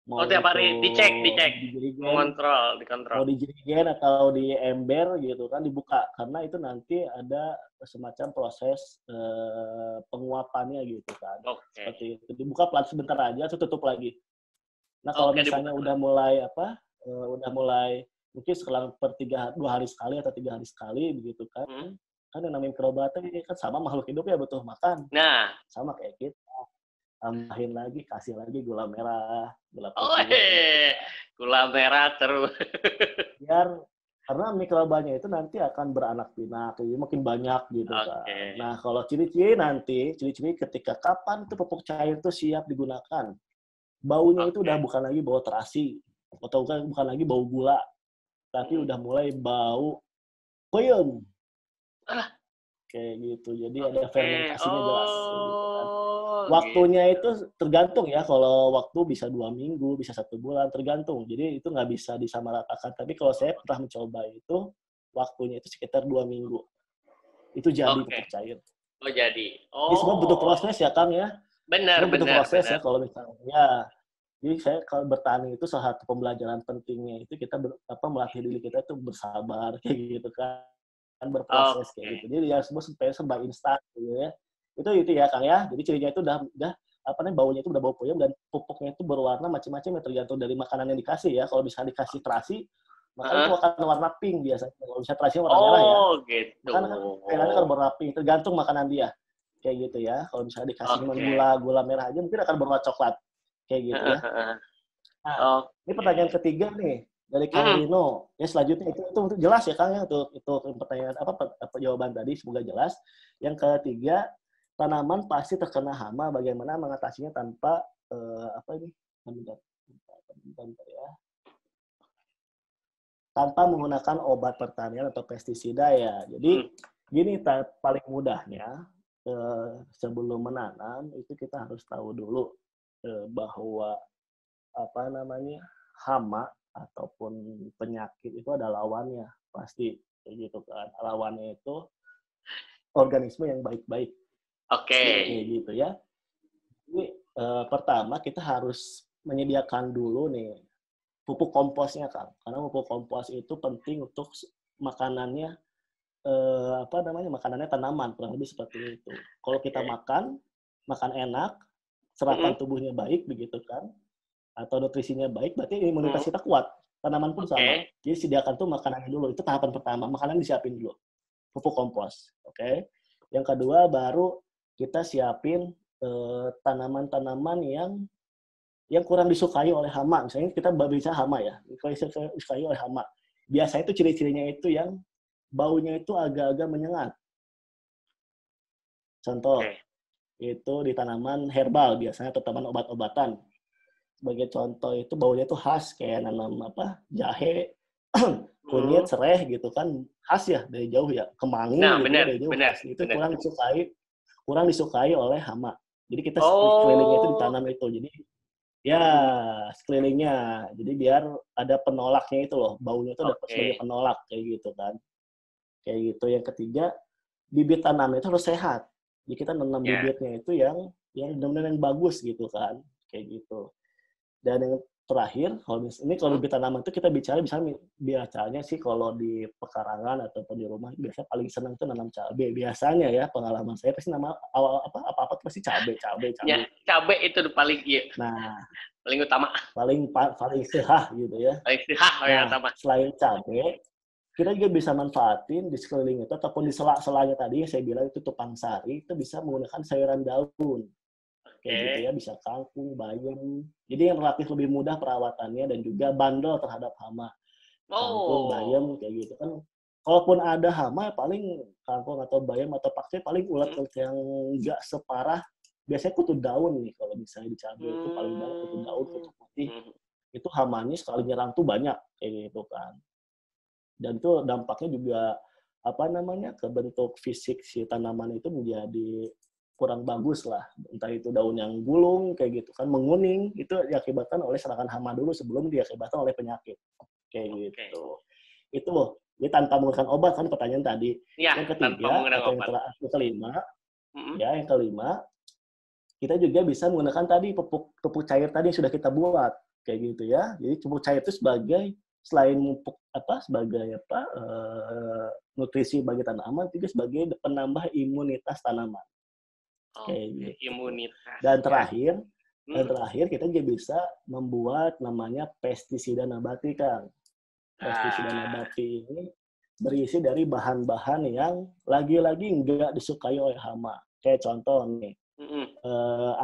Oh, Mau tiap itu hari dicek, dicek. di jerigen, Mengontrol, dikontrol. mau di jerigen atau di ember gitu kan dibuka, karena itu nanti ada semacam proses penguapannya gitu kan. Oke. Seperti itu. Dibuka pelan sebentar aja, terus tutup lagi. Nah, kalau Oke, dibuka misalnya dulu. udah mulai apa, udah mulai mungkin selang dua hari sekali atau 3 hari sekali begitu kan. Hmm. Kan yang namanya mikroba ini kan sama makhluk hidup ya, butuh makan. Nah, Sama kayak kita. Tambahin lagi, kasih lagi gula merah, gula oh, putih gitu kan. gula merah terus. Biar karena mikrobanya itu nanti akan beranak pinak, jadi makin banyak gitu Oke. kan. Nah, kalau ciri-ciri ketika kapan itu pupuk cair itu siap digunakan. Baunya itu Oke. udah bukan lagi bau terasi, atau bukan lagi bau gula, tapi Hmm. udah mulai bau peyem. Ah, Kayak gitu. Jadi ada oke. fermentasinya jelas, kayak gitu kan. Oh, Waktunya gitu. itu tergantung ya, kalau waktu bisa 2 minggu, bisa 1 bulan, tergantung. Jadi itu nggak bisa disamaratakan. Tapi kalau saya pernah mencoba itu, waktunya itu sekitar 2 minggu. Itu jadi Oke. pupuk cair. Oh, jadi. Jadi semua butuh Oh, proses ya, Kang ya. benar, Semua butuh benar, proses benar. ya kalau misalnya. Ya, jadi saya kalau bertani itu salah satu pembelajaran pentingnya itu kita melatih diri kita itu bersabar kayak gitu kan, berproses kayak Oke. gitu. Jadi ya semua supaya serba instan gitu ya. Itu ya Kang ya. Jadi cirinya itu udah apa namanya, baunya itu udah bau puyem, dan pupuknya itu berwarna macam-macam ya, tergantung dari makanan yang dikasih ya. Kalau misalnya dikasih terasi, maka itu Heeh. akan warna pink biasanya. Kalau misalnya terasinya warna merah ya, Oh, gitu. maka kan cairannya kan berwarna pink, tergantung makanan dia. Kayak gitu ya. Kalau misalnya dikasih cuma Oke. gula merah aja, mungkin akan berwarna coklat. Kayak gitu Heeh, ya. heeh. Nah, ini Oke. pertanyaan ketiga nih dari Kang Hmm. Rino. Ya selanjutnya itu jelas ya Kang ya, itu pertanyaan apa jawaban tadi semoga jelas. Yang ketiga, tanaman pasti terkena hama, bagaimana mengatasinya tanpa apa ini? Bentar ya. Tanpa menggunakan obat pertanian atau pestisida ya. Jadi Hmm. gini, paling mudahnya sebelum menanam itu kita harus tahu dulu bahwa apa namanya, hama ataupun penyakit itu ada lawannya pasti kayak gitu kan. Lawannya itu organisme yang baik-baik Oke. kayak gitu ya. Jadi pertama kita harus menyediakan dulu nih pupuk komposnya Kang, karena pupuk kompos itu penting untuk makanannya apa namanya, makanannya tanaman, kurang lebih seperti itu. Kalau kita Oke. makan enak, serapan Hmm. tubuhnya baik begitu kan, atau nutrisinya baik, berarti Hmm. imunitas kita kuat. Tanaman pun sama. Oke. Jadi sediakan tuh makanannya dulu. Itu tahapan pertama. Makanan disiapin dulu. Pupuk kompos. Oke. Yang kedua baru kita siapin tanaman-tanaman yang kurang disukai oleh hama. Misalnya kita bisa hama ya. Disukai oleh hama. Biasanya itu ciri-cirinya itu yang baunya itu agak-agak menyengat. Contoh, Oke. itu di tanaman herbal biasanya, atau tanaman obat-obatan. Sebagai contoh itu baunya itu khas kayak nanam apa, jahe, kunyit, Hmm. serai gitu kan, khas ya dari jauh ya, Nah, kemangi gitu ya benar, dari jauh benar, khas. Itu benar. kurang disukai oleh hama. Jadi kita sekelilingnya itu Oh, ditanam itu. Jadi ya sekelilingnya. Jadi biar ada penolaknya itu loh, baunya itu ada sebagai oke. penolak kayak gitu kan. Kayak gitu. Yang ketiga, bibit tanamnya itu harus sehat. Jadi kita nanam Ya. bibitnya itu yang benar-benar yang bagus gitu kan, kayak gitu. Dan yang terakhir, kalau lebih tanaman itu kita bicara biasanya sih kalau di pekarangan ataupun di rumah biasanya paling senang tuh nanam cabai. Biasanya ya pengalaman saya pasti apa-apa pasti cabai. Ya, cabai itu paling Nah, paling utama. Paling sehah gitu ya. Paling sehah yang utama. Selain cabai, kita juga bisa manfaatin di sekeliling itu ataupun di sela-selanya tadi yang saya bilang itu tupang sari, itu bisa menggunakan sayuran daun. Kayak gitu ya, bisa kangkung, bayam. Jadi yang relatif lebih mudah perawatannya dan juga bandel terhadap hama. Kangkung, bayam, kayak gitu kan. Kalaupun ada hama, paling kangkung atau bayam atau pakcoy paling ulat-ulat yang nggak separah. Biasanya kutu daun nih, kalau misalnya di cabai itu paling banyak kutu daun, kutu putih. Itu hamanya sekali nyerang tuh banyak, kayak gitu kan. Dan itu dampaknya juga, ke bentuk fisik si tanaman itu menjadi kurang bagus lah, entah itu daun yang gulung kayak gitu kan, menguning, itu diakibatkan oleh serangan hama dulu sebelum diakibatkan oleh penyakit kayak gitu. Itu ini tanpa menggunakan obat kan pertanyaan tadi. Ya, yang ketiga atau yang kelima kita juga bisa menggunakan tadi pupuk cair tadi yang sudah kita buat kayak gitu ya. Jadi pupuk cair itu selain nutrisi bagi tanaman, juga sebagai penambah imunitas tanaman. Kayak gitu. Imunitas. Dan terakhir kita juga bisa membuat namanya pestisida nabati, Kang. Pestisida nabati ini berisi dari bahan-bahan yang lagi-lagi nggak disukai oleh hama. Kayak contoh nih,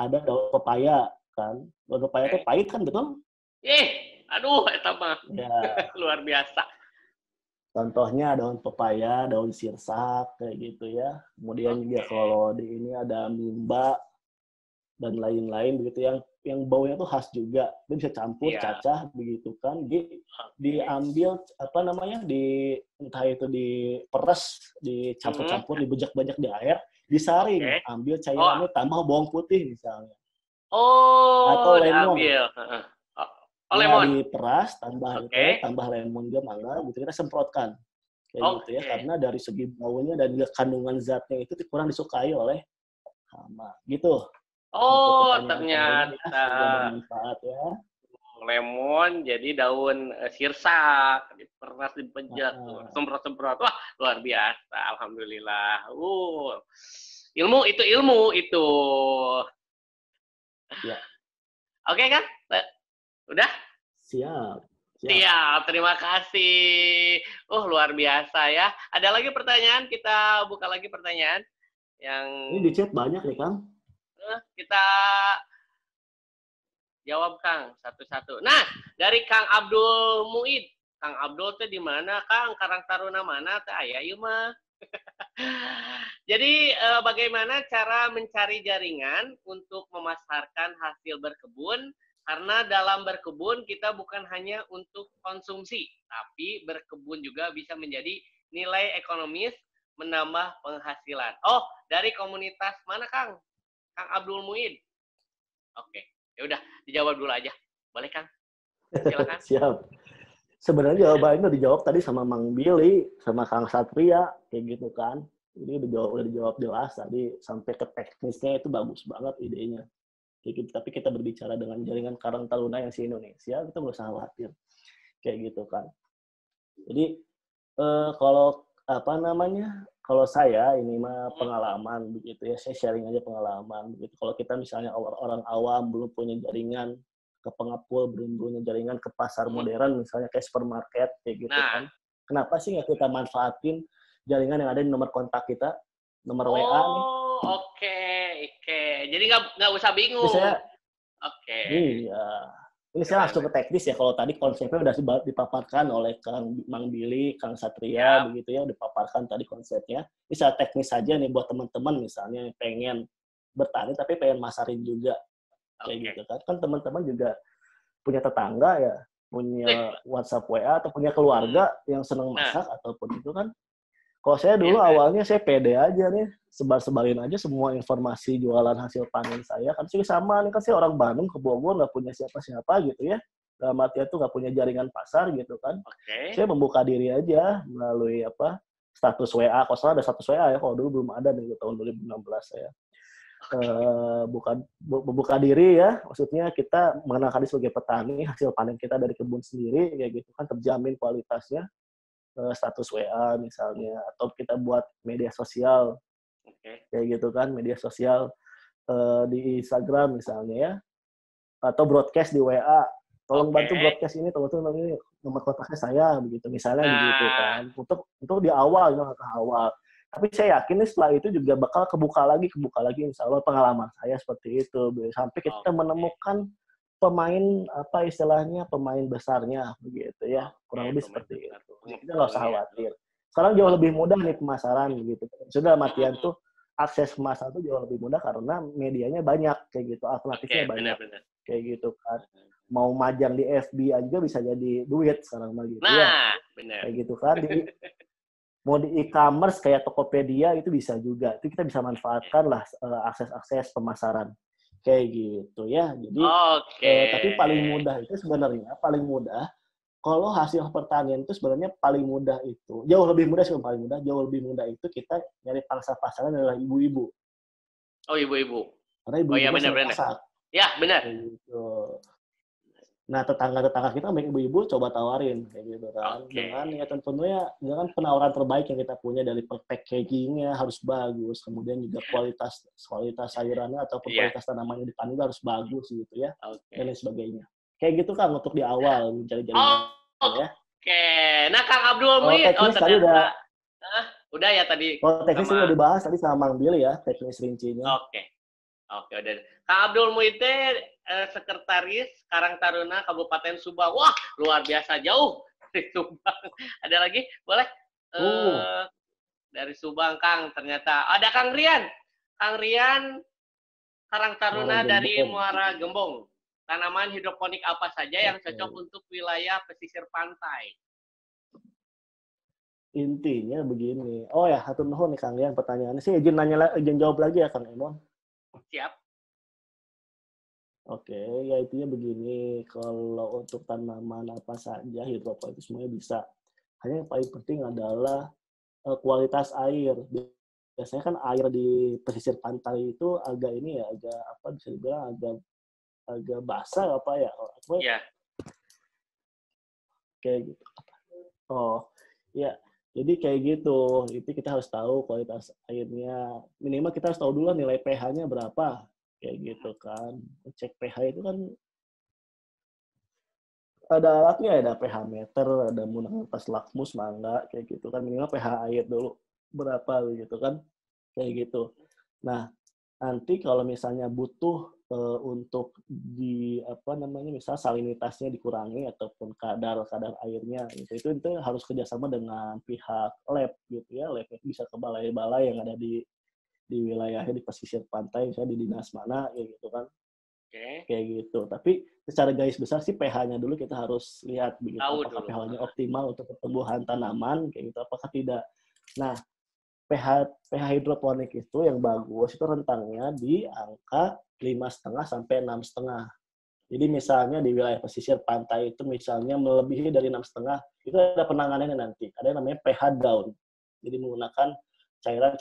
ada daun pepaya kan. Daun pepaya itu pahit kan, betul? Aduh, itu mah luar biasa. Contohnya daun pepaya, daun sirsak, kayak gitu ya. Kemudian juga kalau di ini ada mimba dan lain-lain begitu yang baunya tuh khas juga. Dia bisa campur, cacah begitu kan. Diambil entah itu diperes, dicampur-campur, dibejak-bejak di air, disaring, ambil cairannya, tambah bawang putih misalnya. Atau lemon. Lemon. Diperas, tambah lemon juga mangga, gitu kita semprotkan. Kayak gitu ya, karena dari segi baunya dan juga kandungan zatnya itu kurang disukai oleh hama. Gitu. Ternyata. Bermanfaat ya. Lemon jadi daun sirsak, diperas, dipejat, semprot-semprot. Wah, luar biasa. Alhamdulillah. Ilmu itu. Ya. Oke kan? Udah? Siap. Terima kasih. Luar biasa ya. Ada lagi pertanyaan? Kita buka lagi pertanyaan. Ini di chat banyak nih, Kang. Kita jawab, Kang, satu-satu. Nah, dari Kang Abdul Muid. Kang Abdul tuh di mana, Kang? Karang Taruna mana? Aya ieu mah. Jadi, bagaimana cara mencari jaringan untuk memasarkan hasil berkebun? Karena dalam berkebun kita bukan hanya untuk konsumsi, tapi berkebun juga bisa menjadi nilai ekonomis, menambah penghasilan. Dari komunitas mana, Kang? Kang Abdul Muid. Oke, ya udah dijawab dulu aja. Boleh, Kang? Silakan. Siap. Sebenarnya jawabannya dijawab tadi sama Mang Billy, sama Kang Satria, kayak gitu kan. Jadi udah dijawab jelas tadi, sampai ke teknisnya itu bagus banget idenya. Kayak gitu. Tapi kita berbicara dengan jaringan Karang Taruna yang di Indonesia, kita nggak usah khawatir. Kayak gitu kan. Jadi kalau saya ini mah pengalaman begitu ya, saya sharing aja pengalaman begitu. Kalau kita misalnya orang awam belum punya jaringan ke pengepul, belum punya jaringan ke pasar modern misalnya kayak supermarket kayak gitu kan. Kenapa sih nggak kita manfaatin jaringan yang ada di nomor kontak kita, nomor WA nih? Oke. Jadi nggak usah bingung. Iya. Ini saya langsung ke teknis ya. Kalau tadi konsepnya udah dipaparkan oleh Kang Mang Billy, Kang Satria, begitu ya, dipaparkan tadi konsepnya. Ini secara teknis saja nih buat teman-teman misalnya yang pengen bertani tapi pengen masarin juga. Kayak gitu kan. Kan teman-teman juga punya tetangga ya, punya WhatsApp WA atau punya keluarga yang senang masak ataupun itu kan. Kalau saya dulu awalnya saya pede aja nih, sebar-sebarin aja semua informasi jualan hasil panen saya. Kan sih sama nih, kan saya orang Bandung ke Bogor nggak punya siapa-siapa gitu ya. Dalam artian tuh nggak punya jaringan pasar gitu kan. Saya membuka diri aja melalui status WA. Kalau salah ada status WA ya, kalau dulu belum ada nih tahun 2016 saya. Buka diri ya, maksudnya kita mengenalkan diri sebagai petani, hasil panen kita dari kebun sendiri, kayak gitu kan terjamin kualitasnya, status WA misalnya, atau kita buat media sosial, kayak gitu kan, media sosial di Instagram misalnya ya, atau broadcast di WA, tolong bantu broadcast ini, tolong ini nomor kontaknya saya, begitu misalnya begitu kan, untuk di awal, langkah awal. Tapi saya yakin nih setelah itu juga bakal kebuka lagi, insya Allah pengalaman saya seperti itu. Sampai kita menemukan pemain, apa istilahnya, pemain besarnya, begitu ya. Kurang lebih seperti itu. Kita nggak usah khawatir. Sekarang jauh lebih mudah nih pemasaran, gitu. Sudah matian tuh, akses pemasaran tuh jauh lebih mudah karena medianya banyak, kayak gitu. Alternatifnya banyak, kayak gitu kan. Mau majang di FB aja bisa jadi duit sekarang mah gitu ya. Kayak gitu kan. Mau di e-commerce kayak Tokopedia itu bisa juga. Itu kita bisa manfaatkan lah akses pemasaran. Kayak gitu ya. Jadi, tapi paling mudah itu sebenarnya, kalau hasil pertanian itu sebenarnya paling mudah itu, jauh lebih mudah itu kita nyari pangsa pasaran adalah ibu-ibu. Oh, ibu-ibu. Karena ibu-ibu benar. masak. Ya, benar. Gitu. Nah, tetangga-tetangga kita banyak ibu-ibu coba tawarin kayak gitu kan. Dengan ya tentunya dengan penawaran terbaik yang kita punya, dari packaging-nya harus bagus, kemudian juga kualitas sayurannya ataupun kualitas tanamannya di panen harus bagus gitu ya. Dan lain sebagainya. Kayak gitu kan untuk di awal mencari jaringan ya. Nah, Kang Abdul Muid, ternyata udah ya tadi. Kalau teknis udah dibahas tadi sama Mang Billy ya, teknis rincinya. Oke, udah. Kang Abdul Muid, Sekretaris Karang Taruna Kabupaten Subang. Wah, luar biasa jauh dari Subang. Ada lagi? Boleh? Dari Subang, Kang. Ternyata ada Kang Rian. Kang Rian, Karang Taruna dari Muara Gembong. Tanaman hidroponik apa saja yang cocok untuk wilayah pesisir pantai? Intinya begini. Oh ya, hatur nuhun nih Kang Rian pertanyaannya. Saya izin jawab lagi ya Kang Emon. Siap. Oke, ya intinya begini. Kalau untuk tanaman apa saja hidroponik itu semuanya bisa. Hanya yang paling penting adalah kualitas air. Biasanya kan air di pesisir pantai itu agak ini ya, agak apa bisa dibilang agak basah apa ya? Iya. Kayak gitu. Oh, ya. Jadi kayak gitu. Itu kita harus tahu kualitas airnya. Minimal kita harus tahu dulu nilai pH-nya berapa. Kayak gitu kan. Cek pH itu kan ada alatnya, ada pH meter, ada menggunakan tes lakmus, mangga, kayak gitu kan. Minimal pH air dulu berapa gitu kan. Kayak gitu. Nah, nanti kalau misalnya butuh untuk misal salinitasnya dikurangi ataupun kadar airnya gitu, itu harus kerjasama dengan pihak lab gitu ya. Lab bisa ke balai-balai yang ada di wilayahnya, di pesisir pantai, misalnya di dinas mana gitu kan. Kayak gitu. Tapi secara garis besar sih pH-nya dulu kita harus lihat begitu, apakah pH-nya optimal untuk pertumbuhan tanaman kayak gitu, apakah tidak. Nah, pH hidroponik itu yang bagus itu rentangnya di angka 5,5 sampai 6,5. Jadi misalnya di wilayah pesisir pantai itu misalnya melebihi dari 6,5, itu ada penanganannya nanti. Ada yang namanya pH down. Jadi menggunakan cairan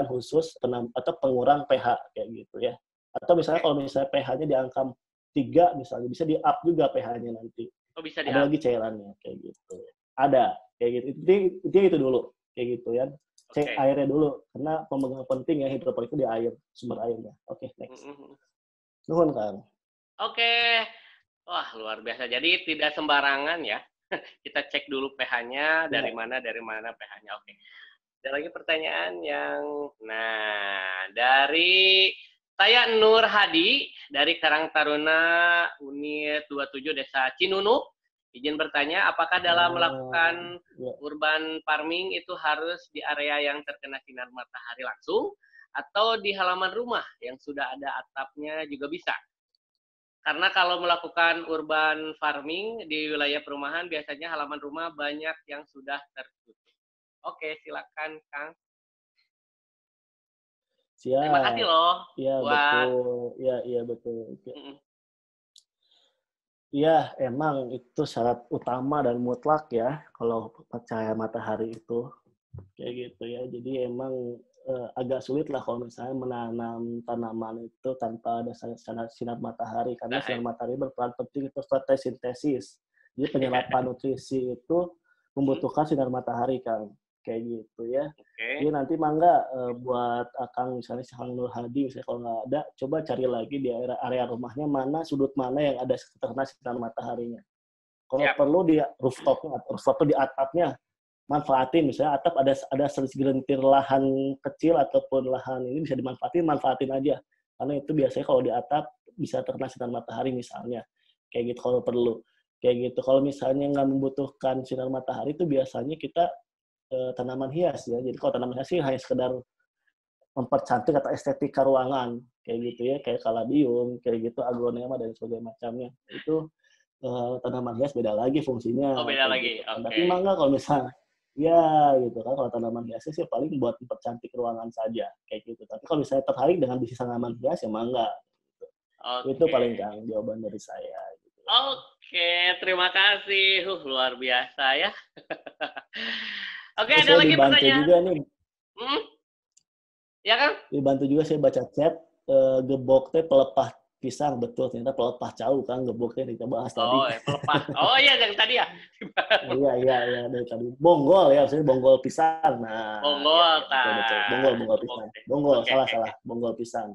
khusus atau pengurang pH kayak gitu ya. Atau misalnya kalau misalnya pH-nya di angka 3 misalnya, bisa di up juga pH-nya nanti. Ada lagi cairannya kayak gitu. Ada kayak gitu. Intinya itu dulu kayak gitu ya. Cek airnya dulu, karena pemegang penting ya hidroponik itu di air, sumber airnya. Oke, next. Nuhun, Kang. Oke. Wah, luar biasa. Jadi tidak sembarangan ya. Kita cek dulu pH-nya, dari mana pH-nya. Oke. Ada lagi pertanyaan dari saya Nur Hadi, dari Karang Taruna Unit 27 Desa Cinunuk. Izin bertanya, apakah dalam melakukan urban farming itu harus di area yang terkena sinar matahari langsung atau di halaman rumah yang sudah ada atapnya juga bisa? Karena kalau melakukan urban farming di wilayah perumahan biasanya halaman rumah banyak yang sudah tertutup. Oke, silakan Kang. Siap. Terima kasih loh. Iya, betul. Iya, betul. Iya, emang itu syarat utama dan mutlak ya kalau cahaya matahari itu. kayak gitu ya. Jadi emang agak sulit lah kalau misalnya menanam tanaman itu tanpa ada sinar matahari, karena sinar matahari berperan penting untuk fotosintesis. Jadi penyerapan nutrisi itu membutuhkan sinar matahari, Kang. Kayak gitu ya. Jadi nanti mangga buat Akang misalnya Kang Nur Hadi, misalnya kalau nggak ada, coba cari lagi di area rumahnya mana sudut mana yang ada terkena sinar mataharinya. Kalau perlu di rooftopnya atau di atapnya, manfaatin, misalnya atap ada segelintir lahan kecil ataupun lahan ini bisa manfaatin aja, karena itu biasanya kalau di atap bisa terkena sinar matahari misalnya, kayak gitu kalau perlu, kayak gitu. Kalau misalnya nggak membutuhkan sinar matahari itu biasanya kita tanaman hias ya. Jadi kalau tanaman hias sih hanya sekedar mempercantik atau estetika ruangan, kayak gitu ya, kayak kaladium, kayak gitu, aglonema dan sebagainya macamnya. Itu tanaman hias beda lagi fungsinya. Oh, beda lagi. Gitu. Tapi mangga kalau misalnya ya gitu kan, kalau tanaman hiasnya sih paling buat mempercantik ruangan saja kayak gitu. Tapi kalau misalnya tertarik dengan bisnis tanaman hias ya mangga gitu. Itu paling Kang jawaban dari saya gitu. Oke, terima kasih. Luar biasa ya. Oke, ada lagi pertanyaan juga nih. Ya kan? Dibantu juga saya baca chat, gebok teh pelepah pisang, betul, ternyata pelepah cau kan geboknya kita bahas tadi. Pelepah. Oh iya, yang tadi ya. Iya dari tadi. Bonggol ya, maksudnya bonggol pisang. Nah, bonggol, betul. Bonggol pisang. Bonggol, salah. Bonggol pisang.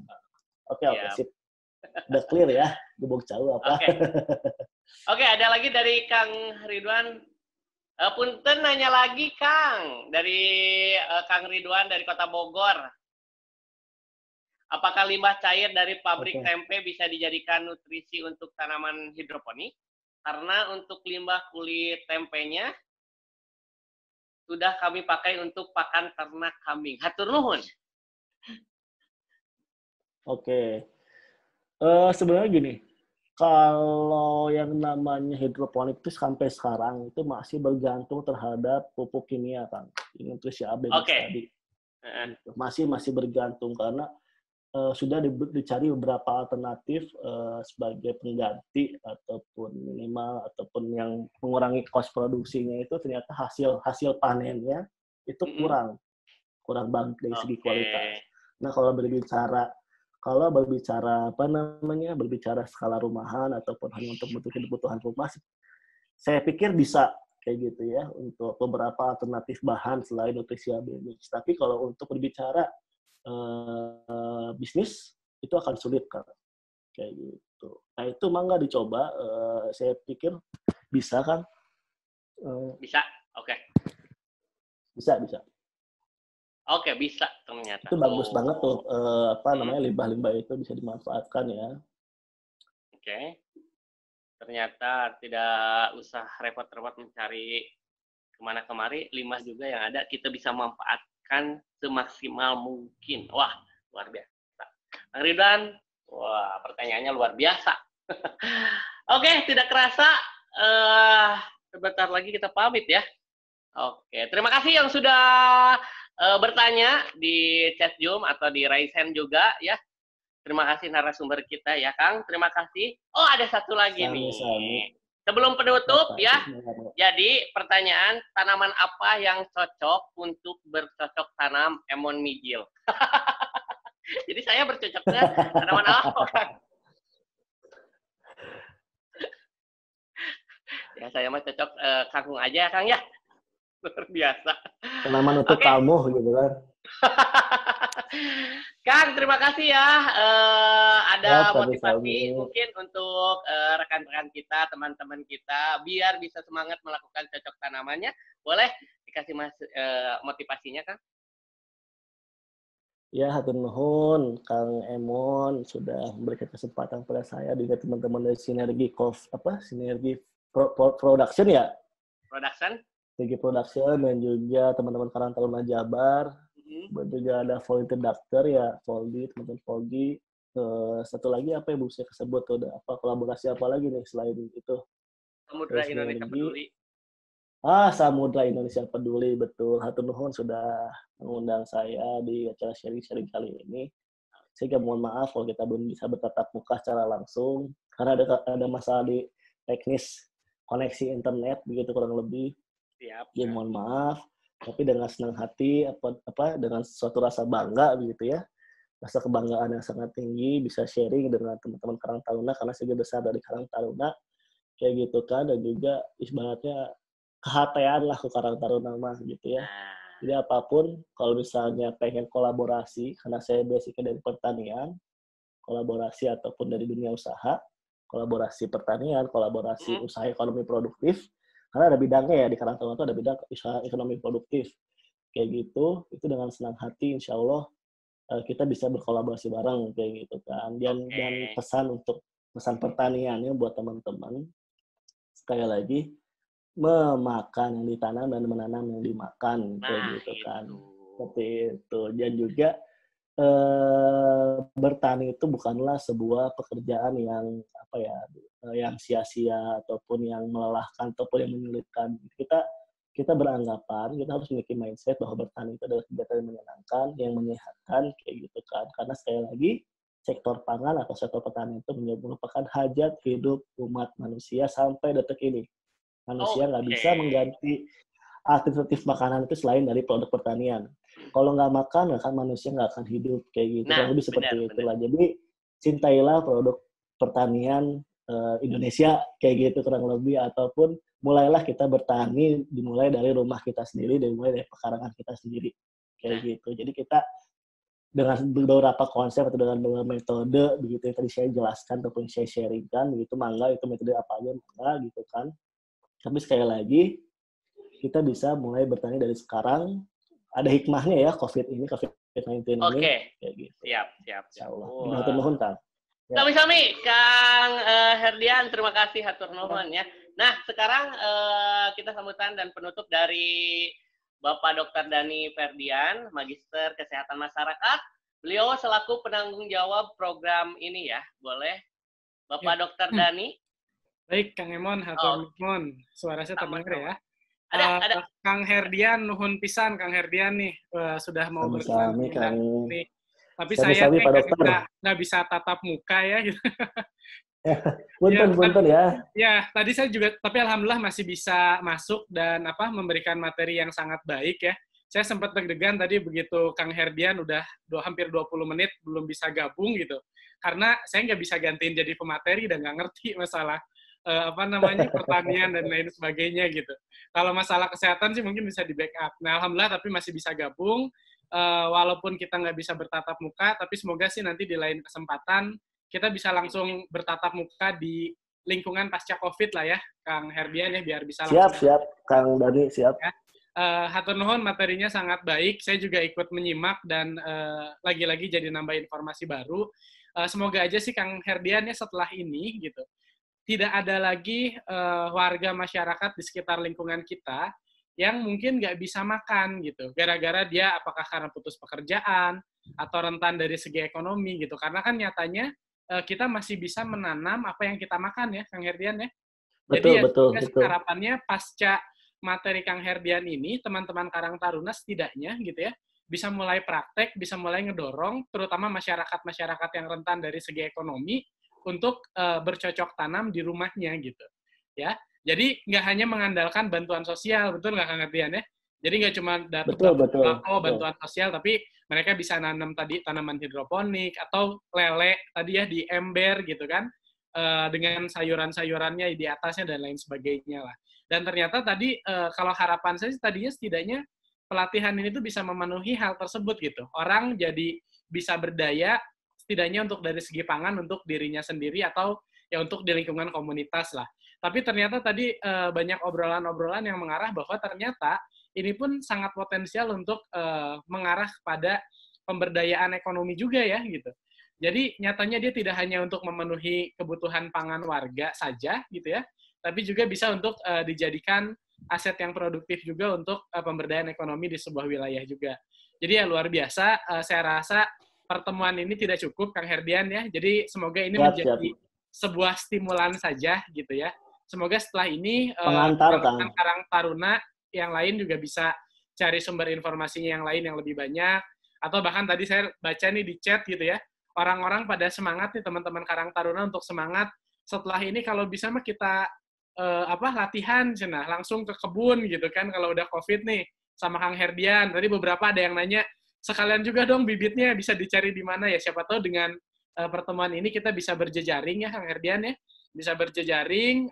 Oke, sip. Udah clear ya, gebok cau apa. Oke, ada lagi dari Kang Ridwan. Punten nanya lagi Kang, dari Kang Ridwan dari Kota Bogor. Apakah limbah cair dari pabrik tempe bisa dijadikan nutrisi untuk tanaman hidroponik? Karena untuk limbah kulit tempenya sudah kami pakai untuk pakan ternak kambing. Hatur nuhun. Oke. Sebenarnya gini, kalau yang namanya hidroponik itu sampai sekarang itu masih bergantung terhadap pupuk kimia, Kang. Nutrisi ABG tadi. Masih bergantung karena sudah dicari beberapa alternatif sebagai pengganti ataupun minimal ataupun yang mengurangi kos produksinya, itu ternyata hasil panennya itu kurang banget dari segi kualitas. Nah, berbicara skala rumahan ataupun hanya untuk kebutuhan rumah, saya pikir bisa kayak gitu ya untuk beberapa alternatif bahan selain nutrisi ABG. Tapi kalau untuk berbicara bisnis itu akan sulit kan, kayak gitu. Nah itu mangga dicoba, saya pikir bisa kan? Bisa, oke. Bisa. Oke, bisa ternyata. Itu bagus banget tuh, limbah-limbah itu bisa dimanfaatkan ya. Oke. Ternyata tidak usah repot-repot mencari kemana-kemari, limbah juga yang ada kita bisa manfaatkan semaksimal mungkin. Wah, luar biasa. Kang Ridwan, wah pertanyaannya luar biasa. Oke, tidak kerasa sebentar lagi kita pamit ya. Oke, terima kasih yang sudah bertanya di chat Zoom atau di raise hand juga ya. Terima kasih narasumber kita ya Kang, terima kasih. Oh ada satu lagi nih. Sebelum penutup ya, jadi pertanyaan, tanaman apa yang cocok untuk bercocok tanam Emon Mijil? Jadi saya bercocoknya tanaman apa, Kang? Ya saya mah cocok kangkung aja ya, Kang ya. Luar biasa. Tanaman untuk kamu gitu kan. Kang, terima kasih ya. Ada motivasi mungkin untuk rekan-rekan kita, teman-teman kita, biar bisa semangat melakukan cocok tanamannya. Boleh dikasih motivasinya, Kang? Ya, hatur nuhun, Kang Emon sudah memberikan kesempatan pada saya dengan teman-teman dari Sinergi Production ya. Sinergi Production dan juga teman-teman Karang Taruna Jabar. Juga ada volunteer dokter ya, Voldi, teman-teman Voldi. Satu lagi apa yang bisa disebut, udah apa kolaborasi apa lagi nih selain itu? Samudra Indonesia Peduli. Samudra Indonesia Peduli, betul. Hatur nuhun sudah mengundang saya di acara sharing-sharing kali ini. Sehingga mohon maaf kalau kita belum bisa bertatap muka secara langsung karena ada masalah di teknis koneksi internet begitu kurang lebih. Siap. Ya mohon maaf. tapi dengan senang hati, dengan suatu rasa bangga begitu ya, rasa kebanggaan yang sangat tinggi, bisa sharing dengan teman-teman Karang Taruna karena saya besar dari Karang Taruna kayak gitu kan, dan juga ibaratnya kehatean lah ke Karang Taruna mah gitu ya. Jadi apapun, kalau misalnya pengen kolaborasi, karena saya basicnya dari pertanian, kolaborasi ataupun dari dunia usaha, kolaborasi pertanian, kolaborasi usaha ekonomi produktif, karena ada bidangnya ya, di Karang Taruna itu ada bidang usaha ekonomi produktif. Kayak gitu, itu dengan senang hati, insya Allah kita bisa berkolaborasi bareng, kayak gitu kan. Dan pesan pertaniannya buat teman-teman, sekali lagi, memakan yang ditanam dan menanam yang dimakan, kayak gitu kan. Seperti itu. Dan juga bertani itu bukanlah sebuah pekerjaan yang yang sia-sia ataupun yang melelahkan ataupun yang menyulitkan. Kita beranggapan, kita harus memiliki mindset bahwa bertani itu adalah kegiatan yang menyenangkan, yang menyehatkan, kayak gitu kan. Karena sekali lagi, sektor pangan atau sektor pertanian itu merupakan hajat hidup umat manusia sampai detik ini. Manusia nggak bisa mengganti alternatif makanan itu selain dari produk pertanian. Kalau nggak makan, manusia nggak akan hidup, kayak gitu. Kurang lebih seperti itulah. Jadi cintailah produk pertanian Indonesia, kayak gitu kurang lebih, ataupun mulailah kita bertani dimulai dari rumah kita sendiri, dimulai dari pekarangan kita sendiri, kayak gitu. Jadi kita dengan beberapa konsep atau dengan beberapa metode begitu yang tadi saya jelaskan ataupun saya sharingkan, begitu mangga itu metode apa aja mangga gitu kan. Tapi sekali lagi kita bisa mulai bertani dari sekarang. Ada hikmahnya ya COVID-19 ini. Kayak gitu. Siap. Insyaallah. Hatur nuhun, Kang. Sami-sami, Kang Herdian, terima kasih hatur nuhun ya. Nah, sekarang kita sambutan dan penutup dari Bapak Dr. Dani Ferdian, Magister Kesehatan Masyarakat. Beliau selaku penanggung jawab program ini ya. Boleh Bapak Dr. Dani? Baik, Kang Emon, hatur nuhun. Suara saya terdengar ya. Ada. Kang Herdian, nuhun pisan Kang Herdian nih sudah mau berkenan nih. Tapi saya nggak bisa tatap muka ya. Gitu. Punten ya. Ya, tadi saya juga, tapi alhamdulillah masih bisa masuk dan memberikan materi yang sangat baik ya. Saya sempat deg-degan tadi begitu Kang Herdian udah hampir 20 menit belum bisa gabung gitu. Karena saya nggak bisa gantiin jadi pemateri dan nggak ngerti masalah pertanian dan lain sebagainya gitu. Kalau masalah kesehatan sih mungkin bisa di backup. Nah, alhamdulillah tapi masih bisa gabung. Walaupun kita nggak bisa bertatap muka, tapi semoga sih nanti di lain kesempatan kita bisa langsung bertatap muka di lingkungan pasca COVID lah ya, Kang Herdian ya, biar bisa langsung. Siap, Kang Dani, siap. Ya. Hatur nuhun, materinya sangat baik. Saya juga ikut menyimak dan lagi-lagi jadi nambah informasi baru. Semoga aja sih Kang Herdian ya setelah ini gitu, tidak ada lagi warga masyarakat di sekitar lingkungan kita yang mungkin nggak bisa makan gitu, gara-gara dia apakah karena putus pekerjaan atau rentan dari segi ekonomi gitu. Karena kan nyatanya kita masih bisa menanam apa yang kita makan ya, Kang Herdian ya. Betul. Harapannya pasca materi Kang Herdian ini, teman-teman Karang Taruna setidaknya gitu ya, bisa mulai praktek, bisa mulai ngedorong, terutama masyarakat-masyarakat yang rentan dari segi ekonomi, untuk bercocok tanam di rumahnya gitu ya. Jadi nggak hanya mengandalkan bantuan sosial, betul nggak Kang Herdian ya? Jadi nggak cuma bantuan sosial, tapi mereka bisa nanam tadi tanaman hidroponik atau lele tadi ya di ember gitu kan, dengan sayuran-sayurannya di atasnya dan lain sebagainya lah. Dan ternyata tadi kalau harapan saya tadinya setidaknya pelatihan ini tuh bisa memenuhi hal tersebut gitu. Orang jadi bisa berdaya setidaknya untuk dari segi pangan untuk dirinya sendiri atau ya untuk di lingkungan komunitas lah. Tapi ternyata tadi banyak obrolan-obrolan yang mengarah bahwa ternyata ini pun sangat potensial untuk mengarah kepada pemberdayaan ekonomi juga ya gitu. Jadi nyatanya dia tidak hanya untuk memenuhi kebutuhan pangan warga saja gitu ya, tapi juga bisa untuk dijadikan aset yang produktif juga untuk pemberdayaan ekonomi di sebuah wilayah juga. Jadi ya luar biasa, saya rasa pertemuan ini tidak cukup, Kang Herdian ya. Jadi semoga ini menjadi sebuah stimulan saja gitu ya. Semoga setelah ini Karang Taruna yang lain juga bisa cari sumber informasinya yang lain yang lebih banyak. Atau bahkan tadi saya baca nih di chat gitu ya, orang-orang pada semangat nih teman-teman Karang Taruna untuk semangat setelah ini kalau bisa mah kita latihan, langsung ke kebun gitu kan kalau udah COVID nih. sama Kang Herdian. Tadi beberapa ada yang nanya, sekalian juga dong bibitnya bisa dicari di mana ya? Siapa tahu dengan pertemuan ini kita bisa berjejaring ya Kang Herdian ya. Bisa berjejaring.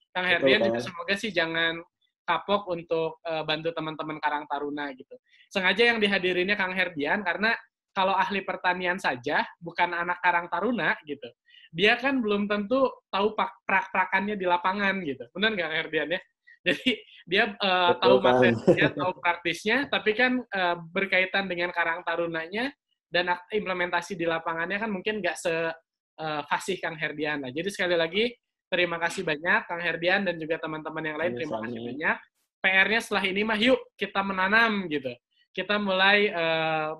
Kang Herdian juga semoga sih jangan kapok untuk bantu teman-teman Karang Taruna gitu. Sengaja yang dihadirinnya Kang Herdian karena kalau ahli pertanian saja, bukan anak Karang Taruna gitu. Dia kan belum tentu tahu prak-prakannya di lapangan gitu. Benar nggak Kang Herdian ya? Jadi dia tahu materinya, tahu praktisnya, tapi kan berkaitan dengan Karang Tarunanya dan implementasi di lapangannya kan mungkin nggak fasih Kang Herdian. Nah, jadi sekali lagi terima kasih banyak Kang Herdian dan juga teman-teman yang lain. Terima kasih banyak. PR-nya setelah ini mah yuk kita menanam gitu. Kita mulai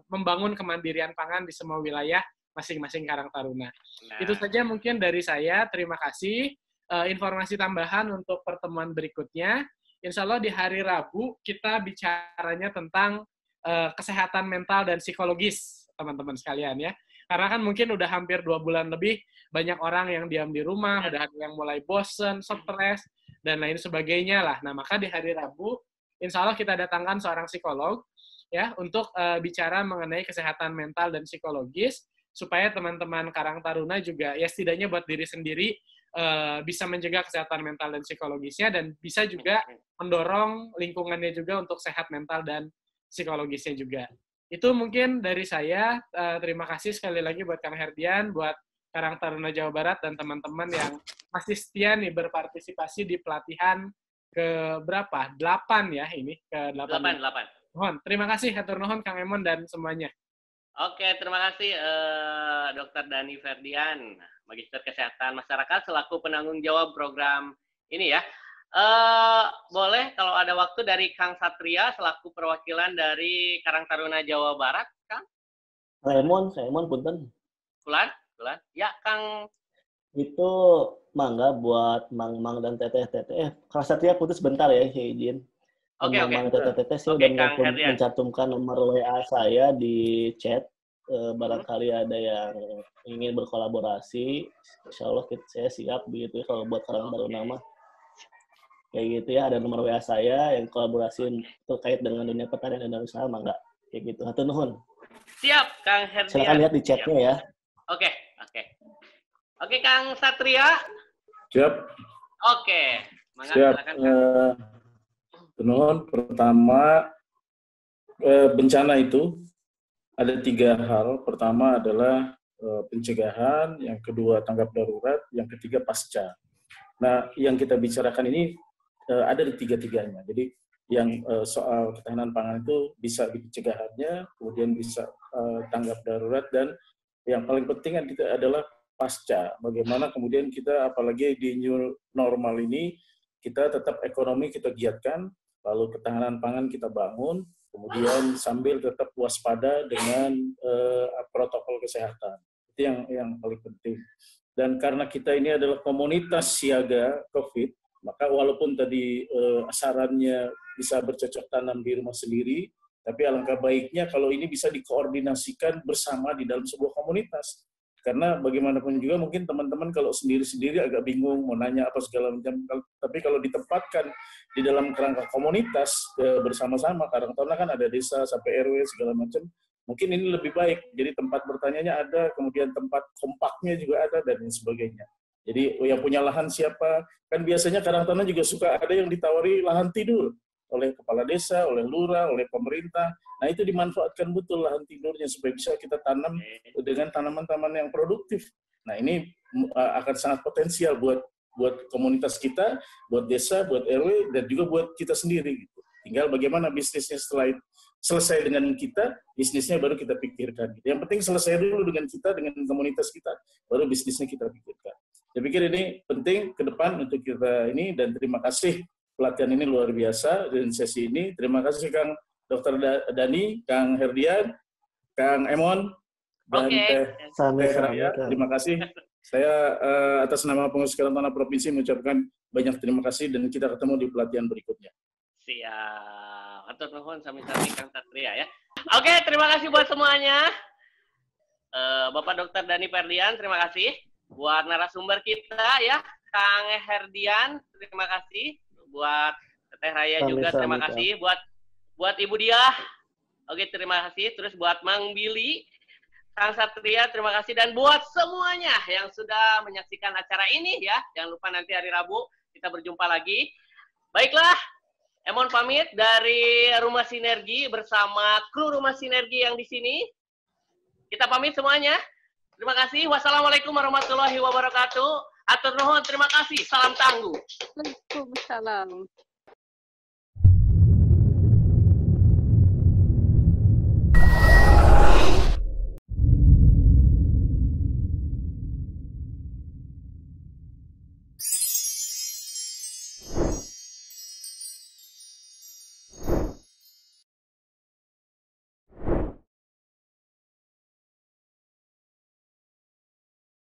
membangun kemandirian pangan di semua wilayah masing-masing Karang Taruna. Nah, itu saja mungkin dari saya. Terima kasih. Informasi tambahan untuk pertemuan berikutnya. Insya Allah di hari Rabu kita bicaranya tentang kesehatan mental dan psikologis, teman-teman sekalian ya. Karena kan mungkin udah hampir 2 bulan lebih, banyak orang yang diam di rumah, udah ada yang mulai bosen, stres, dan lain sebagainya lah. Nah, maka di hari Rabu, insya Allah kita datangkan seorang psikolog, ya, untuk bicara mengenai kesehatan mental dan psikologis, supaya teman-teman Karang Taruna juga, ya setidaknya buat diri sendiri, bisa menjaga kesehatan mental dan psikologisnya, dan bisa juga mendorong lingkungannya juga untuk sehat mental dan psikologisnya juga. Itu mungkin dari saya. Terima kasih sekali lagi buat Kang Herdian, buat Karang Taruna Jawa Barat, dan teman-teman yang masih setia nih berpartisipasi di pelatihan ke berapa? 8 ya ini, ke 8. 8. Mohon, terima kasih hatur nuhun Kang Emon dan semuanya. Oke, terima kasih Dr. Dani Ferdian, Magister Kesehatan Masyarakat selaku penanggung jawab program ini ya. Boleh kalau ada waktu dari Kang Satria selaku perwakilan dari Karang Taruna Jawa Barat, Kang? Saya Emon punten. Kulan? Ya, Kang. Itu mangga buat Mang dan Teteh. Kang Satria putus bentar ya, saya izin. Oke. Mang Teteh saya sudah mencantumkan nomor WA saya di chat. Barangkali ada yang ingin berkolaborasi, insya Allah saya siap begitu ya kalau buat Karang Taruna mah. Kayak gitu ya, ada nomor WA saya yang kolaborasi terkait dengan dunia pertanian dan usaha, mangga. Kayak gitu. Hatur nuhun. Siap, Kang Herdian. Silakan lihat di chatnya ya. Oke, Kang Satria. Siap. Oke. Mangga, siap. Silakan, Nuhun, pertama bencana itu ada 3 hal. Pertama adalah pencegahan, yang kedua tanggap darurat, yang ketiga pasca. Nah, yang kita bicarakan ini ada di 3-tiganya. Jadi yang soal ketahanan pangan itu bisa pencegahannya, kemudian bisa tanggap darurat, dan yang paling penting adalah pasca. Bagaimana kemudian kita, apalagi di new normal ini, kita tetap ekonomi kita giatkan, lalu ketahanan pangan kita bangun, kemudian sambil tetap waspada dengan protokol kesehatan. Itu yang paling penting. Dan karena kita ini adalah komunitas siaga COVID, maka walaupun tadi sarannya bisa bercocok tanam di rumah sendiri, tapi alangkah baiknya kalau ini bisa dikoordinasikan bersama di dalam sebuah komunitas. Karena bagaimanapun juga mungkin teman-teman kalau sendiri-sendiri agak bingung mau nanya apa segala macam. Tapi kalau ditempatkan di dalam kerangka komunitas bersama-sama, kadang-kadang kan ada desa sampai RW segala macam, mungkin ini lebih baik. Jadi tempat bertanyanya ada, kemudian tempat kompaknya juga ada, dan sebagainya. Jadi yang punya lahan siapa? Kan biasanya kadang-kadang juga suka ada yang ditawari lahan tidur oleh kepala desa, oleh lurah, oleh pemerintah. Nah, itu dimanfaatkan betul lahan tidurnya supaya bisa kita tanam dengan tanaman-tanaman yang produktif. Nah, ini akan sangat potensial buat komunitas kita, buat desa, buat RW, dan juga buat kita sendiri. Gitu. Tinggal bagaimana bisnisnya setelah selesai dengan kita, bisnisnya baru kita pikirkan. Yang penting selesai dulu dengan kita, dengan komunitas kita, baru bisnisnya kita pikirkan. Saya pikir ini penting ke depan untuk kita ini, dan terima kasih pelatihan ini luar biasa dan sesi ini. Terima kasih Kang Dr. Dani, Kang Herdian, Kang Emon, dan Teh Raya. Terima kasih. Saya atas nama Pengurus Karang Taruna Provinsi mengucapkan banyak terima kasih, dan kita ketemu di pelatihan berikutnya. Siap. Hatur nuhun sami-sami Kang Satria ya. Oke, terima kasih buat semuanya. Bapak Dr. Dani Ferdian, terima kasih. Buat narasumber kita ya, Kang Herdian, terima kasih. Buat Teh Raya juga terima kasih. Buat buat Ibu Diah, oke terima kasih. Terus buat Mang Billy, Kang Satria, terima kasih. Dan buat semuanya yang sudah menyaksikan acara ini ya, jangan lupa nanti hari Rabu kita berjumpa lagi. Baiklah, Emon pamit dari Rumah Sinergi bersama kru Rumah Sinergi yang di sini. Kita pamit semuanya. Terima kasih. Wassalamualaikum warahmatullahi wabarakatuh. Atur nuhun, terima kasih. Salam tangguh. Waalaikumsalam.